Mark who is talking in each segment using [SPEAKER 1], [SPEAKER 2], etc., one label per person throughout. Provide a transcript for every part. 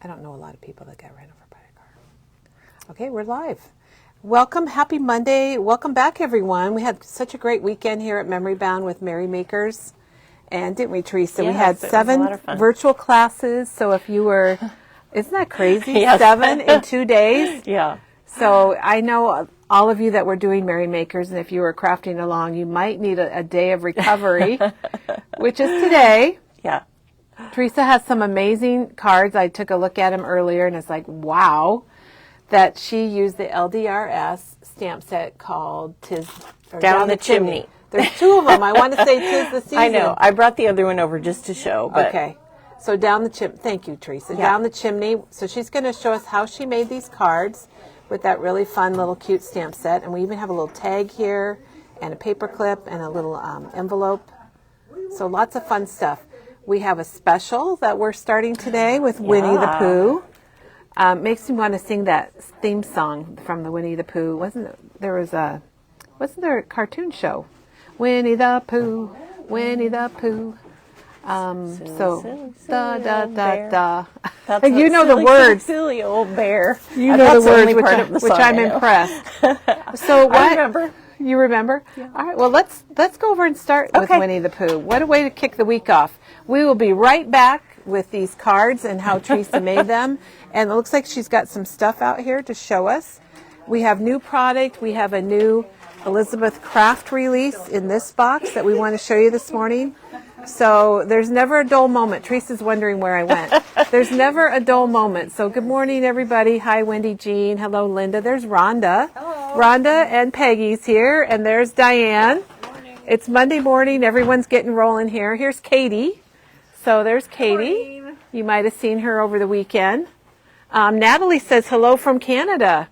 [SPEAKER 1] I don't know a lot of people that got ran over by a car. Okay, we're live. Welcome, happy Monday. Welcome back, everyone. We had such a great weekend here at Memory Bound with Merry Makers. And didn't we, Teresa?
[SPEAKER 2] Yes,
[SPEAKER 1] we had 7 virtual classes. So if you were, isn't that crazy?
[SPEAKER 2] Yes.
[SPEAKER 1] 7 in 2 days.
[SPEAKER 2] Yeah.
[SPEAKER 1] So I know all of you that were doing Merry Makers, and if you were crafting along, you might need a day of recovery, which is today.
[SPEAKER 2] Yeah.
[SPEAKER 1] Teresa has some amazing cards. I took a look at them earlier, and it's like, wow, that she used the LDRS stamp set called
[SPEAKER 2] Down the Chimney.
[SPEAKER 1] There's 2 of them. I want to say 'Tis the Season.
[SPEAKER 2] I know. I brought the other one over just to show. But
[SPEAKER 1] okay. So Down the Chimney. Thank you, Teresa.
[SPEAKER 2] Yeah.
[SPEAKER 1] Down the Chimney. So she's going to show us how she made these cards with that really fun little cute stamp set. And we even have a little tag here and a paper clip and a little envelope. So lots of fun stuff. We have a special that we're starting today with Winnie the Pooh. Makes me want to sing that theme song from the Winnie the Pooh. Wasn't there a cartoon show? Winnie the Pooh, Winnie the Pooh. So da da da da. You know the words.
[SPEAKER 2] Silly old bear.
[SPEAKER 1] You know the words, which I'm impressed. So what?
[SPEAKER 2] I remember.
[SPEAKER 1] You remember? Yeah. All right. Well, let's go over and start with Winnie the Pooh. What a way to kick the week off. We will be right back with these cards and how Teresa made them. And it looks like she's got some stuff out here to show us. We have new product. We have a new Elizabeth Craft release in this box that we want to show you this morning. So there's never a dull moment. Teresa's wondering where I went. There's never a dull moment. So good morning, everybody. Hi, Wendy Jean. Hello, Linda. There's Rhonda. Hello. Rhonda and Peggy's here. And there's Diane. Morning. It's Monday morning. Everyone's getting rolling here. Here's Katie. So there's Katie. Morning. You might have seen her over the weekend. Natalie says hello from Canada.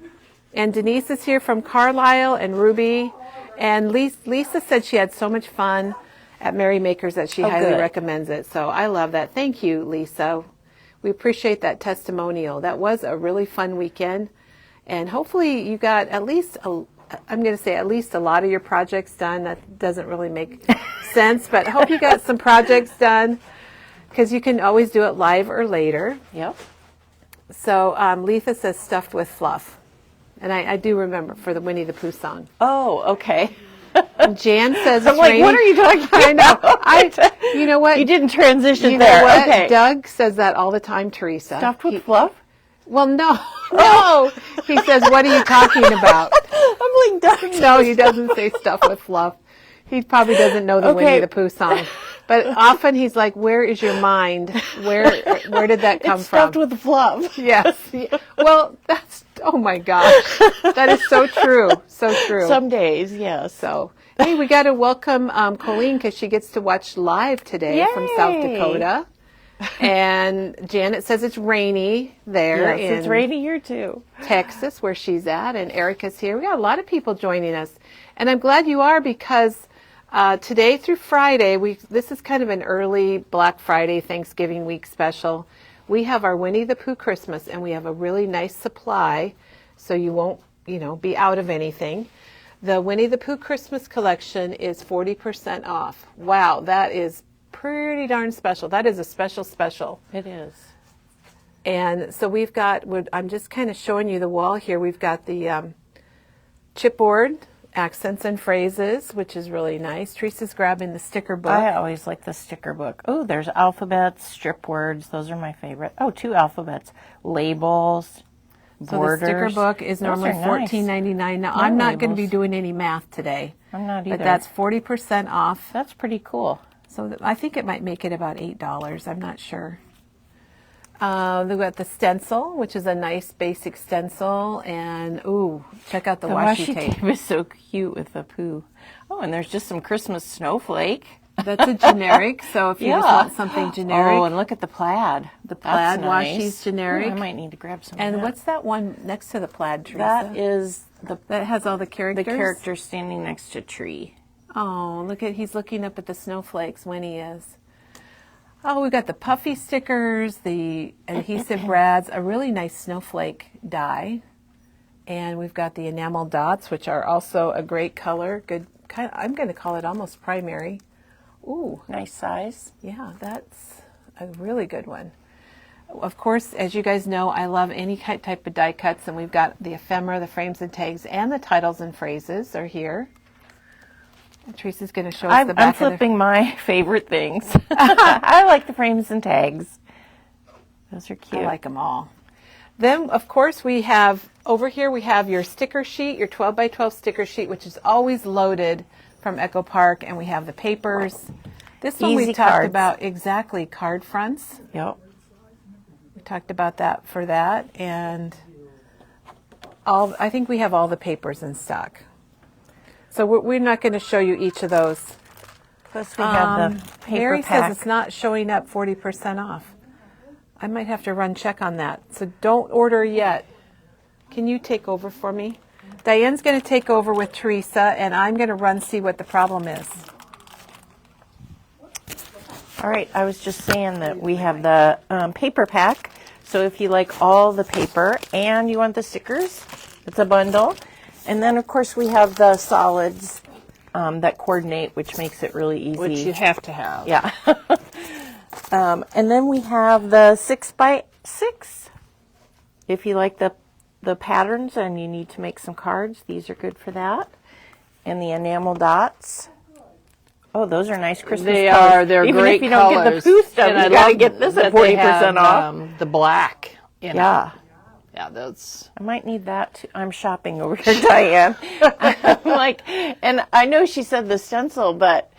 [SPEAKER 1] And Denise is here from Carlisle and Ruby. And Lisa said she had so much fun at Merry Makers that she highly recommends it. So I love that. Thank you, Lisa. We appreciate that testimonial. That was a really fun weekend. And hopefully you got at least, I'm going to say at least a lot of your projects done. That doesn't really make sense, but I hope you got some projects done because you can always do it live or later.
[SPEAKER 2] Yep.
[SPEAKER 1] So Letha says stuffed with fluff. And I do remember for the Winnie the Pooh song.
[SPEAKER 2] Oh, okay.
[SPEAKER 1] And Jan says
[SPEAKER 2] I'm like, what are you talking about?
[SPEAKER 1] I know. You know what?
[SPEAKER 2] You didn't transition
[SPEAKER 1] you
[SPEAKER 2] there.
[SPEAKER 1] Know what?
[SPEAKER 2] Okay.
[SPEAKER 1] Doug says that all the time, Teresa.
[SPEAKER 2] Stuffed with fluff?
[SPEAKER 1] Well, no. He says, what are you talking about?
[SPEAKER 2] I'm like, Doug.
[SPEAKER 1] No, he doesn't say stuff with fluff. He probably doesn't know the Winnie the Pooh song. But often he's like, where is your mind? Where did that come
[SPEAKER 2] it's
[SPEAKER 1] from?
[SPEAKER 2] Stuffed with fluff.
[SPEAKER 1] Yes. Well, oh my gosh. That is so true. So true.
[SPEAKER 2] Some days, yes.
[SPEAKER 1] So, hey, we got to welcome Colleen because she gets to watch live today from South Dakota. And Janet says it's rainy there.
[SPEAKER 2] Yes, it's rainy here too.
[SPEAKER 1] Texas, where she's at. And Erica's here. We got a lot of people joining us. And I'm glad you are because today through Friday, this is kind of an early Black Friday, Thanksgiving week special. We have our Winnie the Pooh Christmas, and we have a really nice supply, so you won't, be out of anything. The Winnie the Pooh Christmas collection is 40% off. Wow, that is pretty darn special. That is a special special.
[SPEAKER 2] It is.
[SPEAKER 1] And so we've got, I'm just kind of showing you the wall here. We've got the chipboard, accents and phrases, which is really nice. Teresa's grabbing the sticker book.
[SPEAKER 2] I always like the sticker book. Oh, there's alphabets, strip words. Those are my favorite. Oh, 2 alphabets. Labels, borders.
[SPEAKER 1] So the sticker book is normally $14.99. Now, I'm not going to be doing any math today.
[SPEAKER 2] I'm not either.
[SPEAKER 1] But that's 40% off.
[SPEAKER 2] That's pretty cool.
[SPEAKER 1] So I think it might make it about $8. I'm not sure. We've got the stencil, which is a nice basic stencil, and check out the washi tape.
[SPEAKER 2] Tape is so cute with the Pooh. Oh, and there's just some Christmas snowflake.
[SPEAKER 1] That's a generic, so if you just want something generic.
[SPEAKER 2] Oh, and look at the plaid.
[SPEAKER 1] The plaid
[SPEAKER 2] nice.
[SPEAKER 1] washi's generic.
[SPEAKER 2] I might need to grab some.
[SPEAKER 1] And
[SPEAKER 2] of that.
[SPEAKER 1] what's that one next to the plaid, Teresa?
[SPEAKER 2] That is
[SPEAKER 1] that has all the characters.
[SPEAKER 2] The character standing next to a tree.
[SPEAKER 1] Oh, he's looking up at the snowflakes when he is. Oh, we've got the puffy stickers, the adhesive brads, a really nice snowflake die. And we've got the enamel dots, which are also a great color. Good, I'm going to call it almost primary. Ooh.
[SPEAKER 2] Nice size.
[SPEAKER 1] Yeah, that's a really good one. Of course, as you guys know, I love any type of die cuts, and we've got the ephemera, the frames and tags, and the titles and phrases are here. And Teresa's going to show us the back.
[SPEAKER 2] I'm flipping my favorite things. I like the frames and tags. Those are cute.
[SPEAKER 1] I like them all. Then, of course, we have, over here, we have your sticker sheet, your 12 by 12 sticker sheet, which is always loaded from Echo Park, and we have the papers. This one we talked about, exactly, card fronts.
[SPEAKER 2] Yep.
[SPEAKER 1] We talked about that for that, and I think we have all the papers in stock. So we're not going to show you each of those.
[SPEAKER 2] Plus we have the paper
[SPEAKER 1] Mary
[SPEAKER 2] pack.
[SPEAKER 1] says it's not showing up 40% off. I might have to run check on that. So don't order yet. Can you take over for me? Diane's going to take over with Teresa, and I'm going to run see what the problem is.
[SPEAKER 2] All right, I was just saying that we have the paper pack. So if you like all the paper and you want the stickers, it's a bundle. And then, of course, we have the solids that coordinate, which makes it really easy.
[SPEAKER 1] Which you have to have.
[SPEAKER 2] Yeah. And then we have the 6 by 6. If you like the patterns and you need to make some cards, these are good for that. And the enamel dots. Oh, those are nice Christmas colors.
[SPEAKER 1] They are. They're
[SPEAKER 2] Even
[SPEAKER 1] great
[SPEAKER 2] if you don't get the
[SPEAKER 1] colors.
[SPEAKER 2] poo stuff, you got to get this at 40% off.
[SPEAKER 1] The black.
[SPEAKER 2] Yeah.
[SPEAKER 1] Yeah, those.
[SPEAKER 2] I might need that too. I'm shopping over here, Diane. I'm like, and I know she said the stencil, but,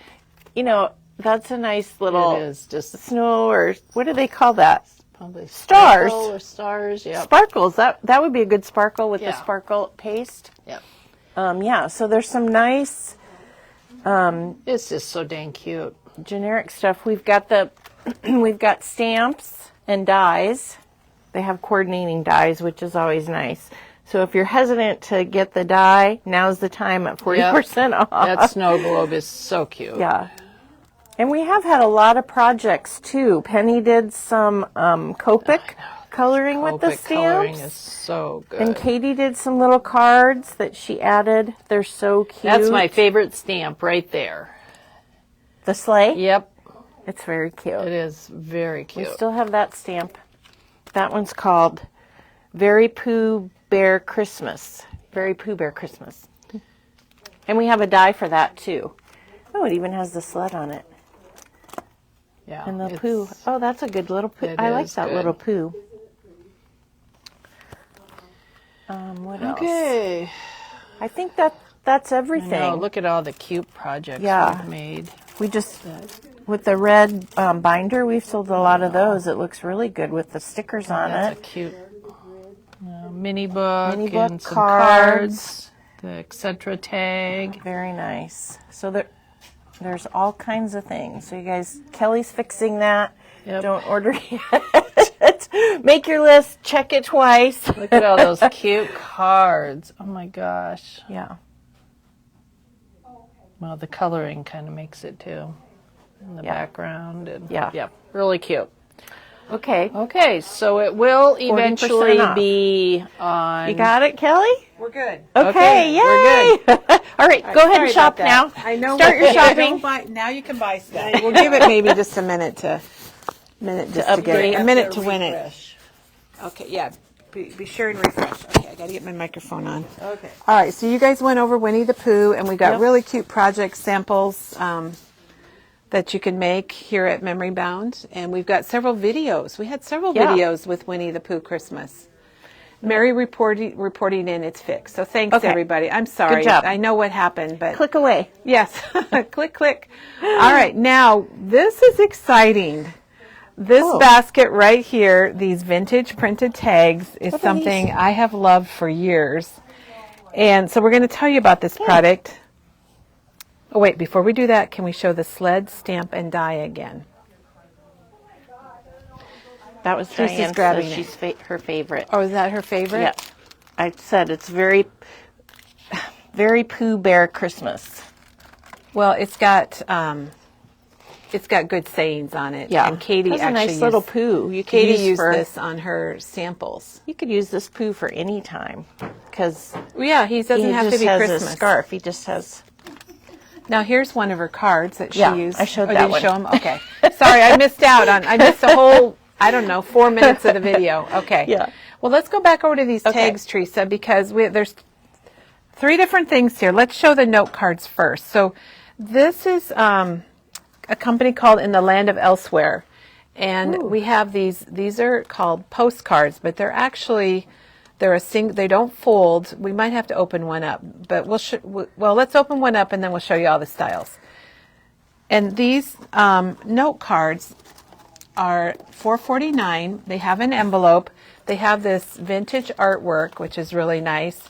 [SPEAKER 2] you know, that's a nice little
[SPEAKER 1] It is just
[SPEAKER 2] snow, or what do they call that?
[SPEAKER 1] probably
[SPEAKER 2] Stars.
[SPEAKER 1] sparkle or stars. Yeah.
[SPEAKER 2] Sparkles. That would be a good sparkle with the sparkle paste.
[SPEAKER 1] Yeah.
[SPEAKER 2] Yeah, so there's some nice
[SPEAKER 1] It's just so dang cute.
[SPEAKER 2] generic stuff. We've got we've got stamps and dies. They have coordinating dies, which is always nice. So if you're hesitant to get the die, now's the time at 40% off.
[SPEAKER 1] That snow globe is so cute.
[SPEAKER 2] Yeah. And we have had a lot of projects too. Penny did some Copic coloring with the
[SPEAKER 1] Copic coloring
[SPEAKER 2] stamps.
[SPEAKER 1] is so good.
[SPEAKER 2] And Katie did some little cards that she added. They're so cute.
[SPEAKER 1] That's my favorite stamp right there.
[SPEAKER 2] The sleigh?
[SPEAKER 1] Yep.
[SPEAKER 2] It's very cute.
[SPEAKER 1] It is very
[SPEAKER 2] We
[SPEAKER 1] cute.
[SPEAKER 2] still have that stamp. That one's called Very Pooh Bear Christmas. Very Pooh Bear Christmas. And we have a die for that too. Oh, it even has the sled on it.
[SPEAKER 1] Yeah.
[SPEAKER 2] And the Pooh. Oh, that's a good little Pooh. I like that little Pooh. What else?
[SPEAKER 1] Okay.
[SPEAKER 2] I think that's everything.
[SPEAKER 1] No, look at all the cute projects we've made.
[SPEAKER 2] We just, with the red binder, we've sold a lot of those. It looks really good with the stickers on
[SPEAKER 1] That's
[SPEAKER 2] it.
[SPEAKER 1] a cute mini book and some
[SPEAKER 2] cards.
[SPEAKER 1] the etc. tag.
[SPEAKER 2] Very nice. So there's all kinds of things. So you guys, Kelly's fixing that.
[SPEAKER 1] Yep.
[SPEAKER 2] Don't order yet. Make your list. Check it twice.
[SPEAKER 1] Look at all those cute cards. Oh my gosh.
[SPEAKER 2] Yeah.
[SPEAKER 1] Well, the coloring kind of makes it too. In the background. And,
[SPEAKER 2] Yeah.
[SPEAKER 1] Really cute.
[SPEAKER 2] Okay.
[SPEAKER 1] Okay, so it will
[SPEAKER 2] 40%
[SPEAKER 1] eventually
[SPEAKER 2] off.
[SPEAKER 1] be on.
[SPEAKER 2] You got it, Kelly?
[SPEAKER 1] We're good.
[SPEAKER 2] Okay, yay!
[SPEAKER 1] we're good.
[SPEAKER 2] All right, go ahead and shop now.
[SPEAKER 1] I know.
[SPEAKER 2] Start your shopping.
[SPEAKER 1] Now you can buy stuff. We'll give it maybe just a minute to get it. A minute to win it. Okay, yeah. Be sure and refresh. Okay, I got to get my microphone on.
[SPEAKER 2] Okay.
[SPEAKER 1] All right, so you guys went over Winnie the Pooh, and we got really cute project samples that you can make here at Memory Bound, and we've got several videos. We had several videos with Winnie the Pooh Christmas. Mary reporting in, it's fixed. So thanks, everybody. I'm sorry.
[SPEAKER 2] Good job.
[SPEAKER 1] I know what happened, but
[SPEAKER 2] Click away.
[SPEAKER 1] yes, click, click. All right, now this is exciting. This basket right here, these vintage printed tags, is something I have loved for years. And so we're going to tell you about this product. Oh, wait, before we do that, can we show the sled, stamp, and die again?
[SPEAKER 2] That was
[SPEAKER 1] Teresa's
[SPEAKER 2] Diane
[SPEAKER 1] grabbing
[SPEAKER 2] says she's her favorite.
[SPEAKER 1] Oh, is that her favorite?
[SPEAKER 2] Yeah. I said it's very Pooh Bear Christmas.
[SPEAKER 1] Well, it's got good sayings on it.
[SPEAKER 2] Yeah.
[SPEAKER 1] And Katie
[SPEAKER 2] That's
[SPEAKER 1] actually
[SPEAKER 2] a nice little Pooh.
[SPEAKER 1] Katie used this on her samples.
[SPEAKER 2] You could use this Pooh for any time because
[SPEAKER 1] Yeah, he doesn't have to be
[SPEAKER 2] has
[SPEAKER 1] Christmas.
[SPEAKER 2] a scarf. He just has.
[SPEAKER 1] Now here's one of her cards that she used.
[SPEAKER 2] I showed
[SPEAKER 1] Oh,
[SPEAKER 2] that
[SPEAKER 1] did you
[SPEAKER 2] one.
[SPEAKER 1] show them? Okay. Sorry, I missed out on. I missed a whole I don't know, 4 minutes of the video. Okay.
[SPEAKER 2] Yeah.
[SPEAKER 1] Well, let's go back over to these tags, Teresa, because there's 3 different things here. Let's show the note cards first. So this is a company called In the Land of Elsewhere. And we have these are called postcards, but they're actually, they don't fold. We might have to open one up, but let's open one up and then we'll show you all the styles. And these note cards are $4.49. They have an envelope. They have this vintage artwork, which is really nice.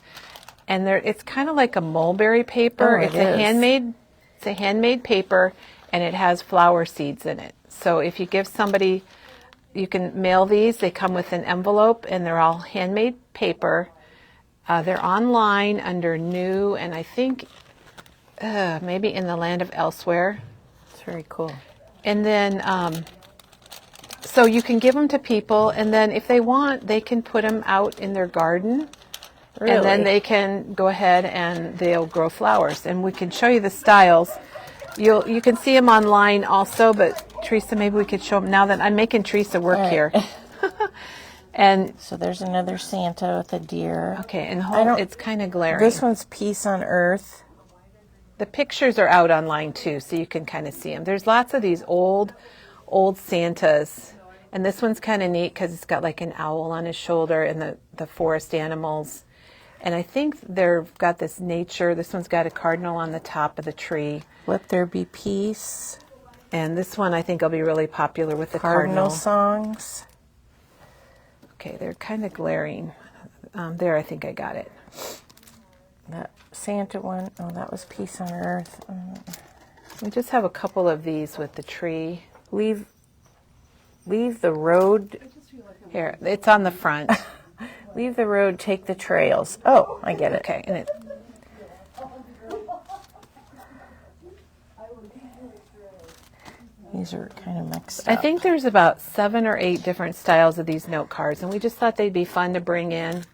[SPEAKER 1] And it's kind of like a mulberry paper. It's a handmade paper, and it has flower seeds in it. So if you give somebody, you can mail these. They come with an envelope, and they're all handmade paper. They're online under new, and I think maybe In the Land of Elsewhere.
[SPEAKER 2] It's very cool.
[SPEAKER 1] And then, so you can give them to people, and then if they want, they can put them out in their garden. Really? And then they can go ahead and they'll grow flowers. And we can show you the styles. You can see them online also, but Teresa, maybe we could show them now that I'm making Teresa work here. And
[SPEAKER 2] so there's another Santa with a deer.
[SPEAKER 1] Okay, and it's kind of glaring.
[SPEAKER 2] This one's Peace on Earth.
[SPEAKER 1] The pictures are out online too, so you can kind of see them. There's lots of these old Santas, and this one's kind of neat because it's got like an owl on his shoulder and the forest animals. And I think they've got this nature. This one's got a cardinal on the top of the tree.
[SPEAKER 2] Let There Be Peace.
[SPEAKER 1] And this one I think will be really popular with the
[SPEAKER 2] Cardinal songs.
[SPEAKER 1] Okay, they're kind of glaring. There, I think I got it.
[SPEAKER 2] That Santa one, that was Peace on Earth.
[SPEAKER 1] We just have a couple of these with the tree.
[SPEAKER 2] Leave the road.
[SPEAKER 1] Here, it's on the front.
[SPEAKER 2] Leave the road, take the trails. Oh, I get it.
[SPEAKER 1] Okay, and
[SPEAKER 2] these are kind of mixed up.
[SPEAKER 1] I think there's about 7 or 8 different styles of these note cards, and we just thought they'd be fun to bring in.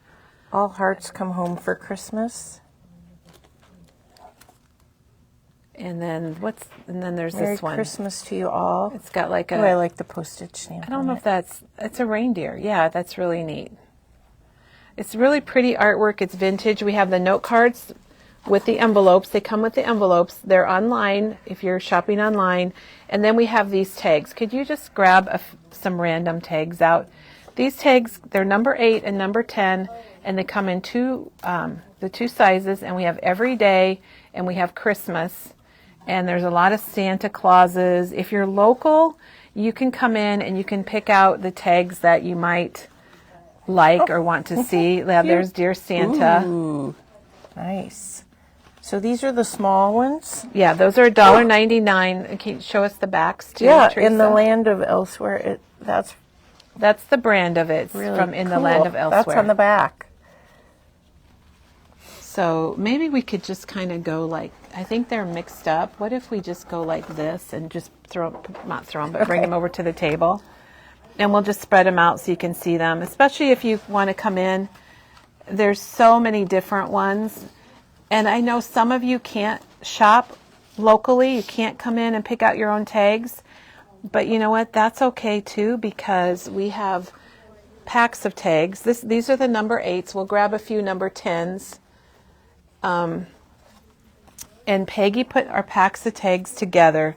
[SPEAKER 2] All hearts come home for Christmas.
[SPEAKER 1] And then there's
[SPEAKER 2] Merry
[SPEAKER 1] this one.
[SPEAKER 2] Christmas to you all.
[SPEAKER 1] It's got like
[SPEAKER 2] I like the postage stamp.
[SPEAKER 1] I don't know if it's a reindeer. Yeah, that's really neat. It's really pretty artwork. It's vintage. We have the note cards with the envelopes. They come with the envelopes. They're online if you're shopping online. And then we have these tags. Could you just grab some random tags out? These tags, they're number 8 and number 10, and they come in the 2 sizes. And we have every day, and we have Christmas. And there's a lot of Santa Clauses. If you're local, you can come in and you can pick out the tags that you might like or want to see. Yeah, there's Dear Santa.
[SPEAKER 2] Ooh, nice. So these are the small ones?
[SPEAKER 1] Yeah, those are $1.99. Can you show us the backs too?
[SPEAKER 2] Yeah,
[SPEAKER 1] Teresa?
[SPEAKER 2] In the Land of Elsewhere. That's
[SPEAKER 1] the brand of it. It's
[SPEAKER 2] really
[SPEAKER 1] from In
[SPEAKER 2] cool.
[SPEAKER 1] the Land of Elsewhere.
[SPEAKER 2] That's on the back.
[SPEAKER 1] So maybe we could just kind of go like, I think they're mixed up. What if we just go like this and just bring them over to the table? And we'll just spread them out so you can see them, especially if you want to come in. There's so many different ones. And I know some of you can't shop locally. You can't come in and pick out your own tags. But you know what? That's okay too, because we have packs of tags. These are the number 8s. We'll grab a few number 10s. And Peggy put our packs of tags together.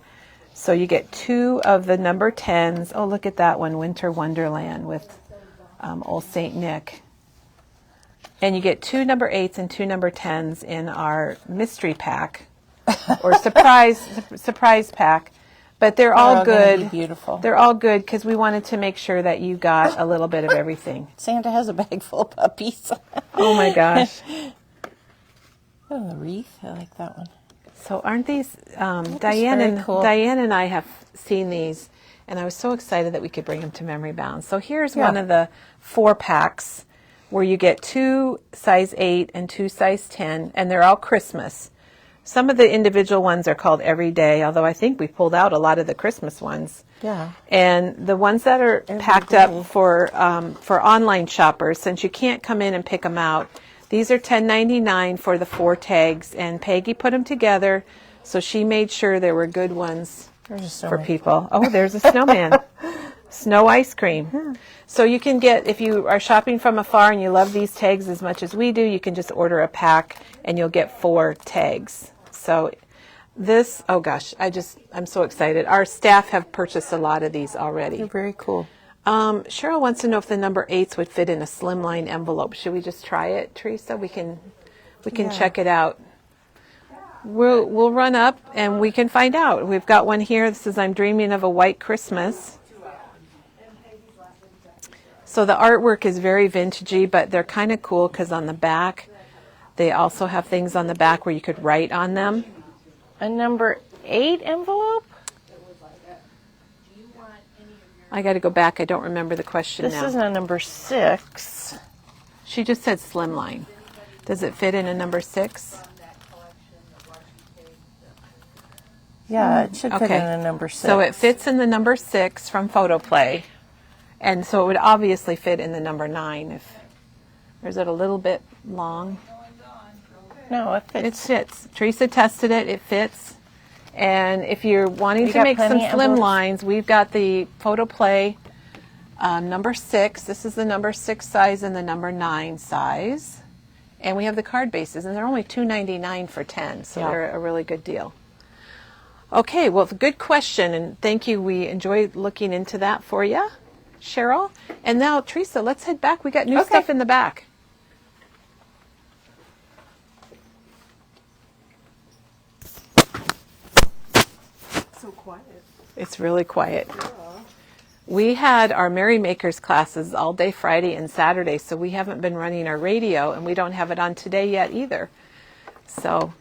[SPEAKER 1] So you get 2 of the number 10s. Oh, look at that one, Winter Wonderland with Old St. Nick. And you get 2 number 8s and 2 number 10s in our mystery pack or surprise pack. But they're all good.
[SPEAKER 2] Beautiful.
[SPEAKER 1] They're all good because we wanted to make sure that you got a little bit of everything.
[SPEAKER 2] Santa has a bag full of puppies.
[SPEAKER 1] Oh my gosh.
[SPEAKER 2] Oh, the wreath. I like that one.
[SPEAKER 1] So aren't these, Diane and I have seen these, and I was so excited that we could bring them to Memory Bound. So here's one of the 4 packs where you get 2 size 8 and 2 size 10, and they're all Christmas. Some of the individual ones are called Everyday, although I think we pulled out a lot of the Christmas ones.
[SPEAKER 2] Yeah.
[SPEAKER 1] And the ones that are packed up for online shoppers, since you can't come in and pick them out, these are $10.99 for the 4 tags, and Peggy put them together, so she made sure there were good ones for people. Oh, there's a snowman. Snow ice cream. So you can get, if you are shopping from afar and you love these tags as much as we do, you can just order a pack and you'll get 4 tags. So this, oh gosh, I'm so excited. Our staff have purchased a lot of these already.
[SPEAKER 2] They're very cool.
[SPEAKER 1] Cheryl wants to know if the number 8s would fit in a slimline envelope. Should we just try it, Teresa? We can check it out. We'll run up and we can find out. We've got one here. This is I'm Dreaming of a White Christmas. So the artwork is very vintagey, but they're kind of cool because on the back, they also have things on the back where you could write on them.
[SPEAKER 2] A number 8 envelope?
[SPEAKER 1] I got to go back. I don't remember the question now.
[SPEAKER 2] This is a number 6.
[SPEAKER 1] She just said slimline. Does it fit in a number 6?
[SPEAKER 2] Yeah, it should fit in a number 6.
[SPEAKER 1] So it fits in the number 6 from Photoplay. And so it would obviously fit in the number 9. Or is it a little bit long?
[SPEAKER 2] No, it fits.
[SPEAKER 1] It fits. Teresa tested it. It fits. And if you're wanting to make some slim lines, we've got the Photoplay number 6. This is the number 6 size and the number 9 size. And we have the card bases, and they're only $2.99 for 10, so they're a really good deal. Okay, well, good question, and thank you. We enjoyed looking into that for you, Cheryl. And now, Teresa, let's head back. We got new stuff in the back.
[SPEAKER 3] So quiet.
[SPEAKER 1] It's really quiet. We had our Merrymakers classes all day Friday and Saturday, so we haven't been running our radio, and we don't have it on today yet either. So,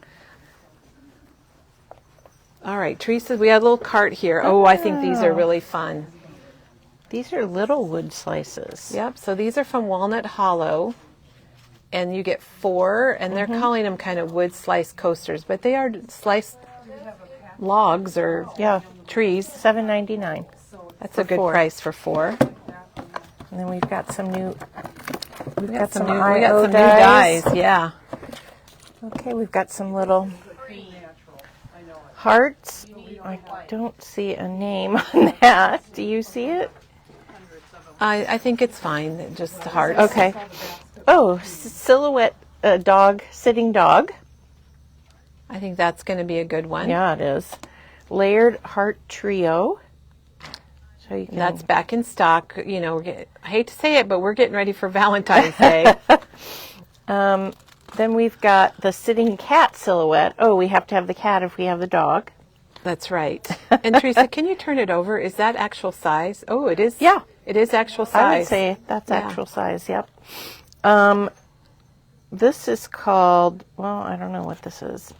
[SPEAKER 1] all right, Teresa, we had a little cart here. Oh, I think these are really fun.
[SPEAKER 2] These are little wood slices.
[SPEAKER 1] Yep, so these are from Walnut Hollow, and you get 4, and they're calling them kind of wood slice coasters, but they are sliced logs or trees.
[SPEAKER 2] $7.99.
[SPEAKER 1] That's a good price for 4.
[SPEAKER 2] And then we've got some new.
[SPEAKER 1] We got some new dies. Yeah.
[SPEAKER 2] Okay, we've got some little hearts. I don't see a name on that. Do you see it?
[SPEAKER 1] I think it's fine. Just hearts.
[SPEAKER 2] Okay. Oh, silhouette dog, sitting dog.
[SPEAKER 1] I think that's going to be a good one.
[SPEAKER 2] Yeah, it is. Layered heart trio. So you can...
[SPEAKER 1] That's back in stock. You know, I hate to say it, but we're getting ready for Valentine's Day.
[SPEAKER 2] Then we've got the sitting cat silhouette. Oh, we have to have the cat if we have the dog.
[SPEAKER 1] That's right. And Teresa, can you turn it over? Is that actual size? Oh, it is.
[SPEAKER 2] Yeah.
[SPEAKER 1] It is actual size.
[SPEAKER 2] I would say that's actual size, yep. This is called, well, I don't know what this is.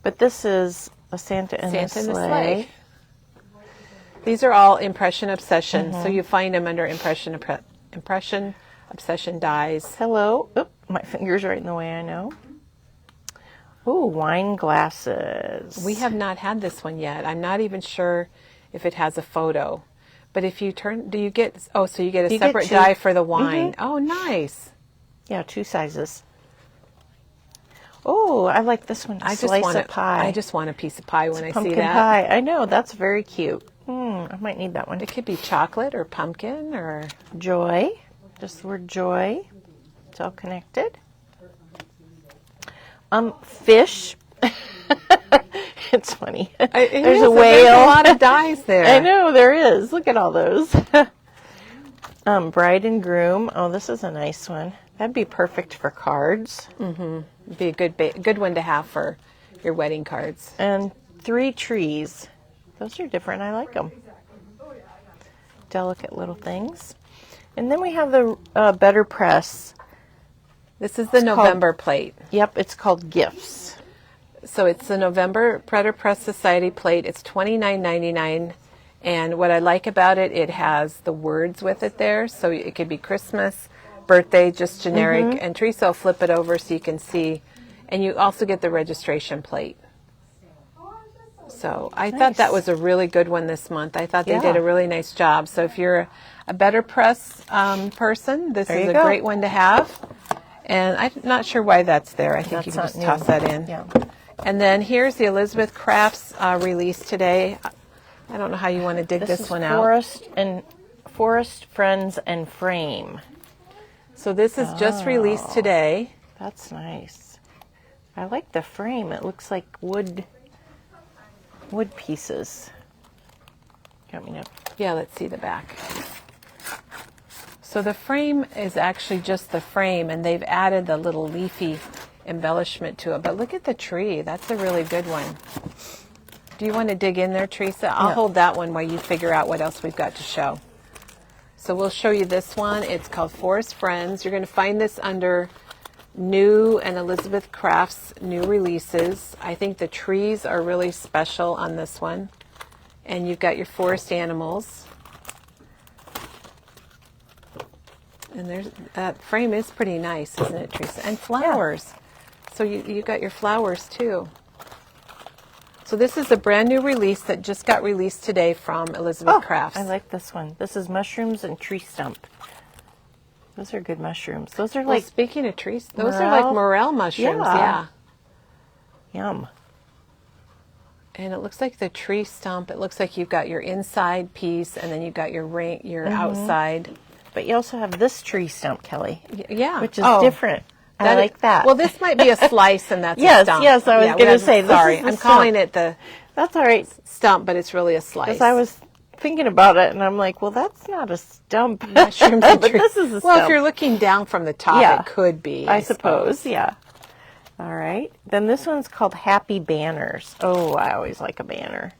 [SPEAKER 2] But this is a Santa in the Sleigh.
[SPEAKER 1] These are all Impression Obsession, so you find them under Impression Obsession dies.
[SPEAKER 2] Hello. Oop, my finger's right in the way, I know. Ooh, wine glasses.
[SPEAKER 1] We have not had this one yet. I'm not even sure if it has a photo. But if you turn, do you get, oh, so you get a separate die for the wine. Oh, nice.
[SPEAKER 2] Yeah, 2 sizes. Oh, I like this one. Slice of pie.
[SPEAKER 1] I just want a piece of pie when I see that.
[SPEAKER 2] Pumpkin pie. I know, that's very cute. I might need that one.
[SPEAKER 1] It could be chocolate or pumpkin or...
[SPEAKER 2] Joy. Just the word joy. It's all connected. Fish. It's funny. There's a whale.
[SPEAKER 1] There's a lot of dies there.
[SPEAKER 2] I know, there is. Look at all those. Bride and groom. Oh, this is a nice one. That'd be perfect for cards.
[SPEAKER 1] It'd be a good one to have for your wedding cards.
[SPEAKER 2] And 3 trees. Those are different. I like them. Delicate little things. And then we have the Better Press.
[SPEAKER 1] This is the November plate.
[SPEAKER 2] Yep, it's called Gifts.
[SPEAKER 1] So it's the November Better Press Society plate. It's $29.99. And what I like about it, it has the words with it there. So it could be Christmas, birthday, just generic. And Teresa will flip it over so you can see. And you also get the registration plate. So I thought that was a really good one this month. I thought they did a really nice job. So if you're a Better Press person, this is a great one to have. And I'm not sure why that's there. I think you can just toss that in.
[SPEAKER 2] Yeah.
[SPEAKER 1] And then here's the Elizabeth Crafts release today. I don't know how you want to dig this
[SPEAKER 2] is
[SPEAKER 1] one out.
[SPEAKER 2] Forest Friends and Frame.
[SPEAKER 1] So this is just released today.
[SPEAKER 2] That's nice. I like the frame. It looks like wood pieces. Got me now.
[SPEAKER 1] Yeah, let's see the back. So the frame is actually just the frame, and they've added the little leafy embellishment to it. But look at the tree. That's a really good one. Do you want to dig in there, Teresa? I'll hold that one while you figure out what else we've got to show. So we'll show you this one. It's called Forest Friends. You're going to find this under new and Elizabeth Crafts new releases. I think the trees are really special on this one. And you've got your forest animals. And there's that frame is pretty nice, isn't it, Teresa? And flowers. Yeah. So you got your flowers too. So this is a brand new release that just got released today from Elizabeth Crafts.
[SPEAKER 2] I like this one. This is mushrooms and tree stump. Those are good mushrooms. Those are like,
[SPEAKER 1] speaking of trees, those are like morel mushrooms. Yeah.
[SPEAKER 2] Yum.
[SPEAKER 1] And it looks like the tree stump. It looks like you've got your inside piece, and then you've got your outside.
[SPEAKER 2] But you also have this tree stump, Kelly.
[SPEAKER 1] Yeah.
[SPEAKER 2] Which is different. I like that.
[SPEAKER 1] Well, this might be a slice, and that's a stump.
[SPEAKER 2] Yes, I was going to say.
[SPEAKER 1] Sorry,
[SPEAKER 2] I'm
[SPEAKER 1] calling it the
[SPEAKER 2] That's all right.
[SPEAKER 1] stump, but it's really a slice.
[SPEAKER 2] Because I was thinking about it, and I'm like, well, that's not a stump.
[SPEAKER 1] Mushrooms
[SPEAKER 2] but this is a stump.
[SPEAKER 1] Well, if you're looking down from the top, it could be.
[SPEAKER 2] I suppose, yeah. All right. Then this one's called Happy Banners. Oh, I always like a banner.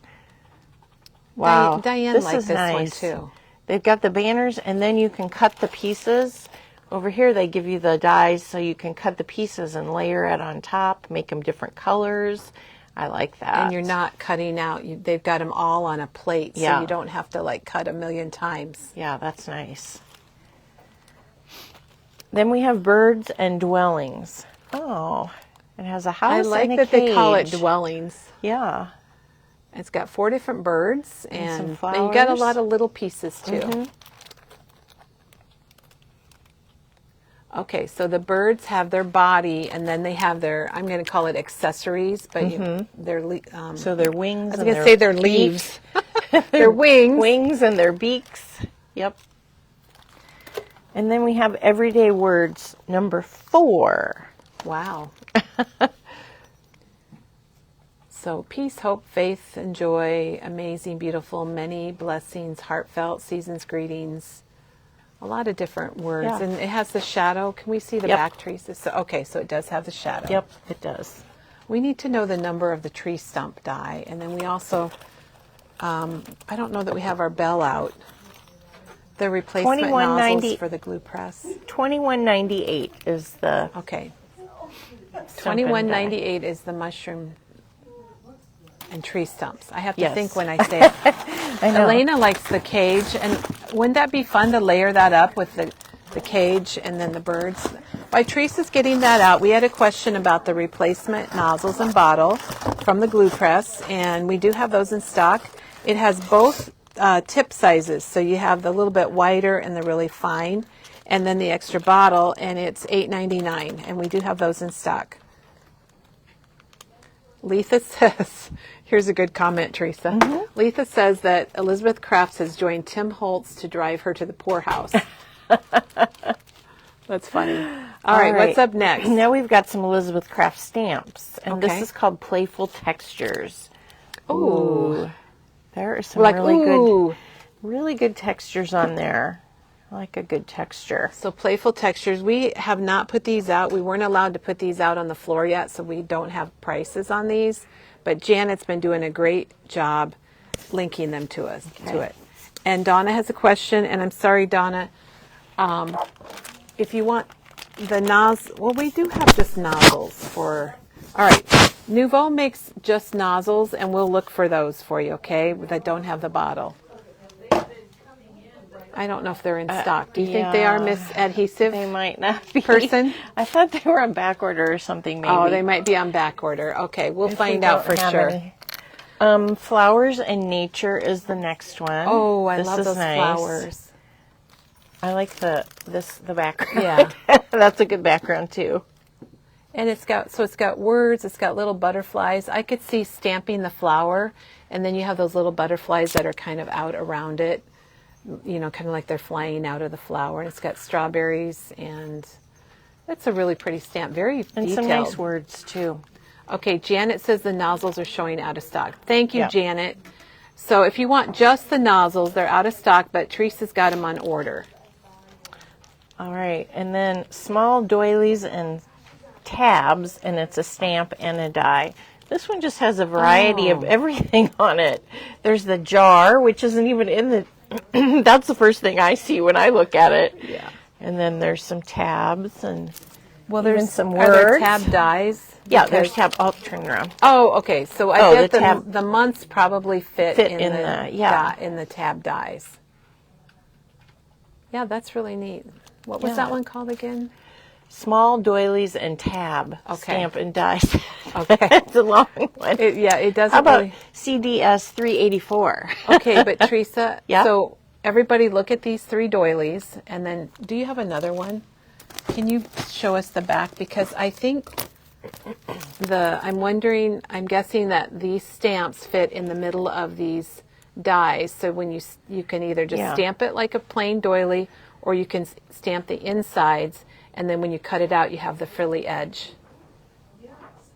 [SPEAKER 2] Wow.
[SPEAKER 1] Diane liked this one, too.
[SPEAKER 2] They've got the banners, and then you can cut the pieces. Over here, they give you the dies, so you can cut the pieces and layer it on top, make them different colors. I like that.
[SPEAKER 1] And you're not cutting out. They've got them all on a plate, so you don't have to, like, cut a million times.
[SPEAKER 2] Yeah, that's nice. Then we have Birds and Dwellings. Oh, it has a house and a cage.
[SPEAKER 1] I like that they call it dwellings.
[SPEAKER 2] Yeah.
[SPEAKER 1] It's got 4 different birds, and
[SPEAKER 2] some
[SPEAKER 1] you
[SPEAKER 2] flowers.
[SPEAKER 1] got a lot of little pieces, too.
[SPEAKER 2] Mm-hmm.
[SPEAKER 1] Okay, so the birds have their body, and then they have their, I'm going to call it accessories, but
[SPEAKER 2] So their wings.
[SPEAKER 1] I was going to say their leaves. Their wings.
[SPEAKER 2] Wings and their beaks. Yep. And then we have Everyday Words number 4.
[SPEAKER 1] Wow. So peace, hope, faith, and joy, amazing, beautiful, many blessings, heartfelt, season's greetings. A lot of different words.
[SPEAKER 2] Yeah.
[SPEAKER 1] And it has the shadow. Can we see the back, Teresa? So, okay, so it does have the shadow.
[SPEAKER 2] Yep, it does.
[SPEAKER 1] We need to know the number of the tree stump die. And then we also, I don't know that we have our bell out. The replacement nozzles for the glue press.
[SPEAKER 2] $21.98 is the...
[SPEAKER 1] Okay. $21.98 is the mushroom and tree stumps. I have to think when I say it.
[SPEAKER 2] I know.
[SPEAKER 1] Elena likes the cage, and wouldn't that be fun to layer that up with the cage and then the birds? While Teresa's getting that out, we had a question about the replacement nozzles and bottle from the glue press, and we do have those in stock. It has both tip sizes, so you have the little bit wider and the really fine, and then the extra bottle, and it's $8.99, and we do have those in stock. Letha says, here's a good comment, Teresa. Letha says that Elizabeth Crafts has joined Tim Holtz to drive her to the poorhouse. That's funny. All right, what's up next?
[SPEAKER 2] Now we've got some Elizabeth Crafts stamps, and this is called Playful Textures. Ooh. There are some really good textures on there. I like a good texture.
[SPEAKER 1] So Playful Textures. We have not put these out. We weren't allowed to put these out on the floor yet, so we don't have prices on these. But Janet's been doing a great job linking them to us, to it. And Donna has a question, and I'm sorry, Donna. If you want the nozzle, well, we do have just nozzles for, all right. Nouveau makes just nozzles, and we'll look for those for you, okay, that don't have the bottle. I don't know if they're in stock. Do you think they are, Miss Adhesive?
[SPEAKER 2] They might not be.
[SPEAKER 1] Person?
[SPEAKER 2] I thought they were on back order or something, maybe.
[SPEAKER 1] Oh, they might be on back order. Okay, we'll find out for sure.
[SPEAKER 2] Flowers and Nature is the next one.
[SPEAKER 1] Oh, I love those flowers.
[SPEAKER 2] I like the background. Yeah. That's a good background, too.
[SPEAKER 1] And it's got words, it's got little butterflies. I could see stamping the flower, and then you have those little butterflies that are kind of out around it, kind of like they're flying out of the flower. And it's got strawberries, and it's a really pretty stamp, very
[SPEAKER 2] And
[SPEAKER 1] detailed.
[SPEAKER 2] some nice words too.
[SPEAKER 1] Okay, Janet says the nozzles are showing out of stock. Thank you,
[SPEAKER 2] Yeah.
[SPEAKER 1] Janet. So if you want just the nozzles, they're out of stock, but Teresa's got them on order.
[SPEAKER 2] All right, and then small doilies and tabs, and it's a stamp and a die. This one just has a variety of everything on it. There's the jar, which isn't even in the... That's the first thing I see when I look at it.
[SPEAKER 1] Yeah.
[SPEAKER 2] And then there's some tabs and
[SPEAKER 1] There's
[SPEAKER 2] some
[SPEAKER 1] Are there
[SPEAKER 2] words.
[SPEAKER 1] tab dies?
[SPEAKER 2] Yeah, there's tab. I'll turn around.
[SPEAKER 1] Oh, okay. So I bet
[SPEAKER 2] the tab-
[SPEAKER 1] the months probably fit in the tab dies. Yeah, that's really neat. What was
[SPEAKER 2] Yeah.
[SPEAKER 1] that one called again?
[SPEAKER 2] Small doilies and tab.
[SPEAKER 1] Okay.
[SPEAKER 2] Stamp and die.
[SPEAKER 1] Okay.
[SPEAKER 2] It's a long one.
[SPEAKER 1] It doesn't
[SPEAKER 2] How about
[SPEAKER 1] really...
[SPEAKER 2] CDS 384?
[SPEAKER 1] Okay, but Teresa,
[SPEAKER 2] Yeah.
[SPEAKER 1] So everybody look at these 3 doilies, and then do you have another one? Can you show us the back? Because I think I'm guessing that these stamps fit in the middle of these dies. So when you can either just stamp it like a plain doily, or you can stamp the insides, and then when you cut it out, you have the frilly edge.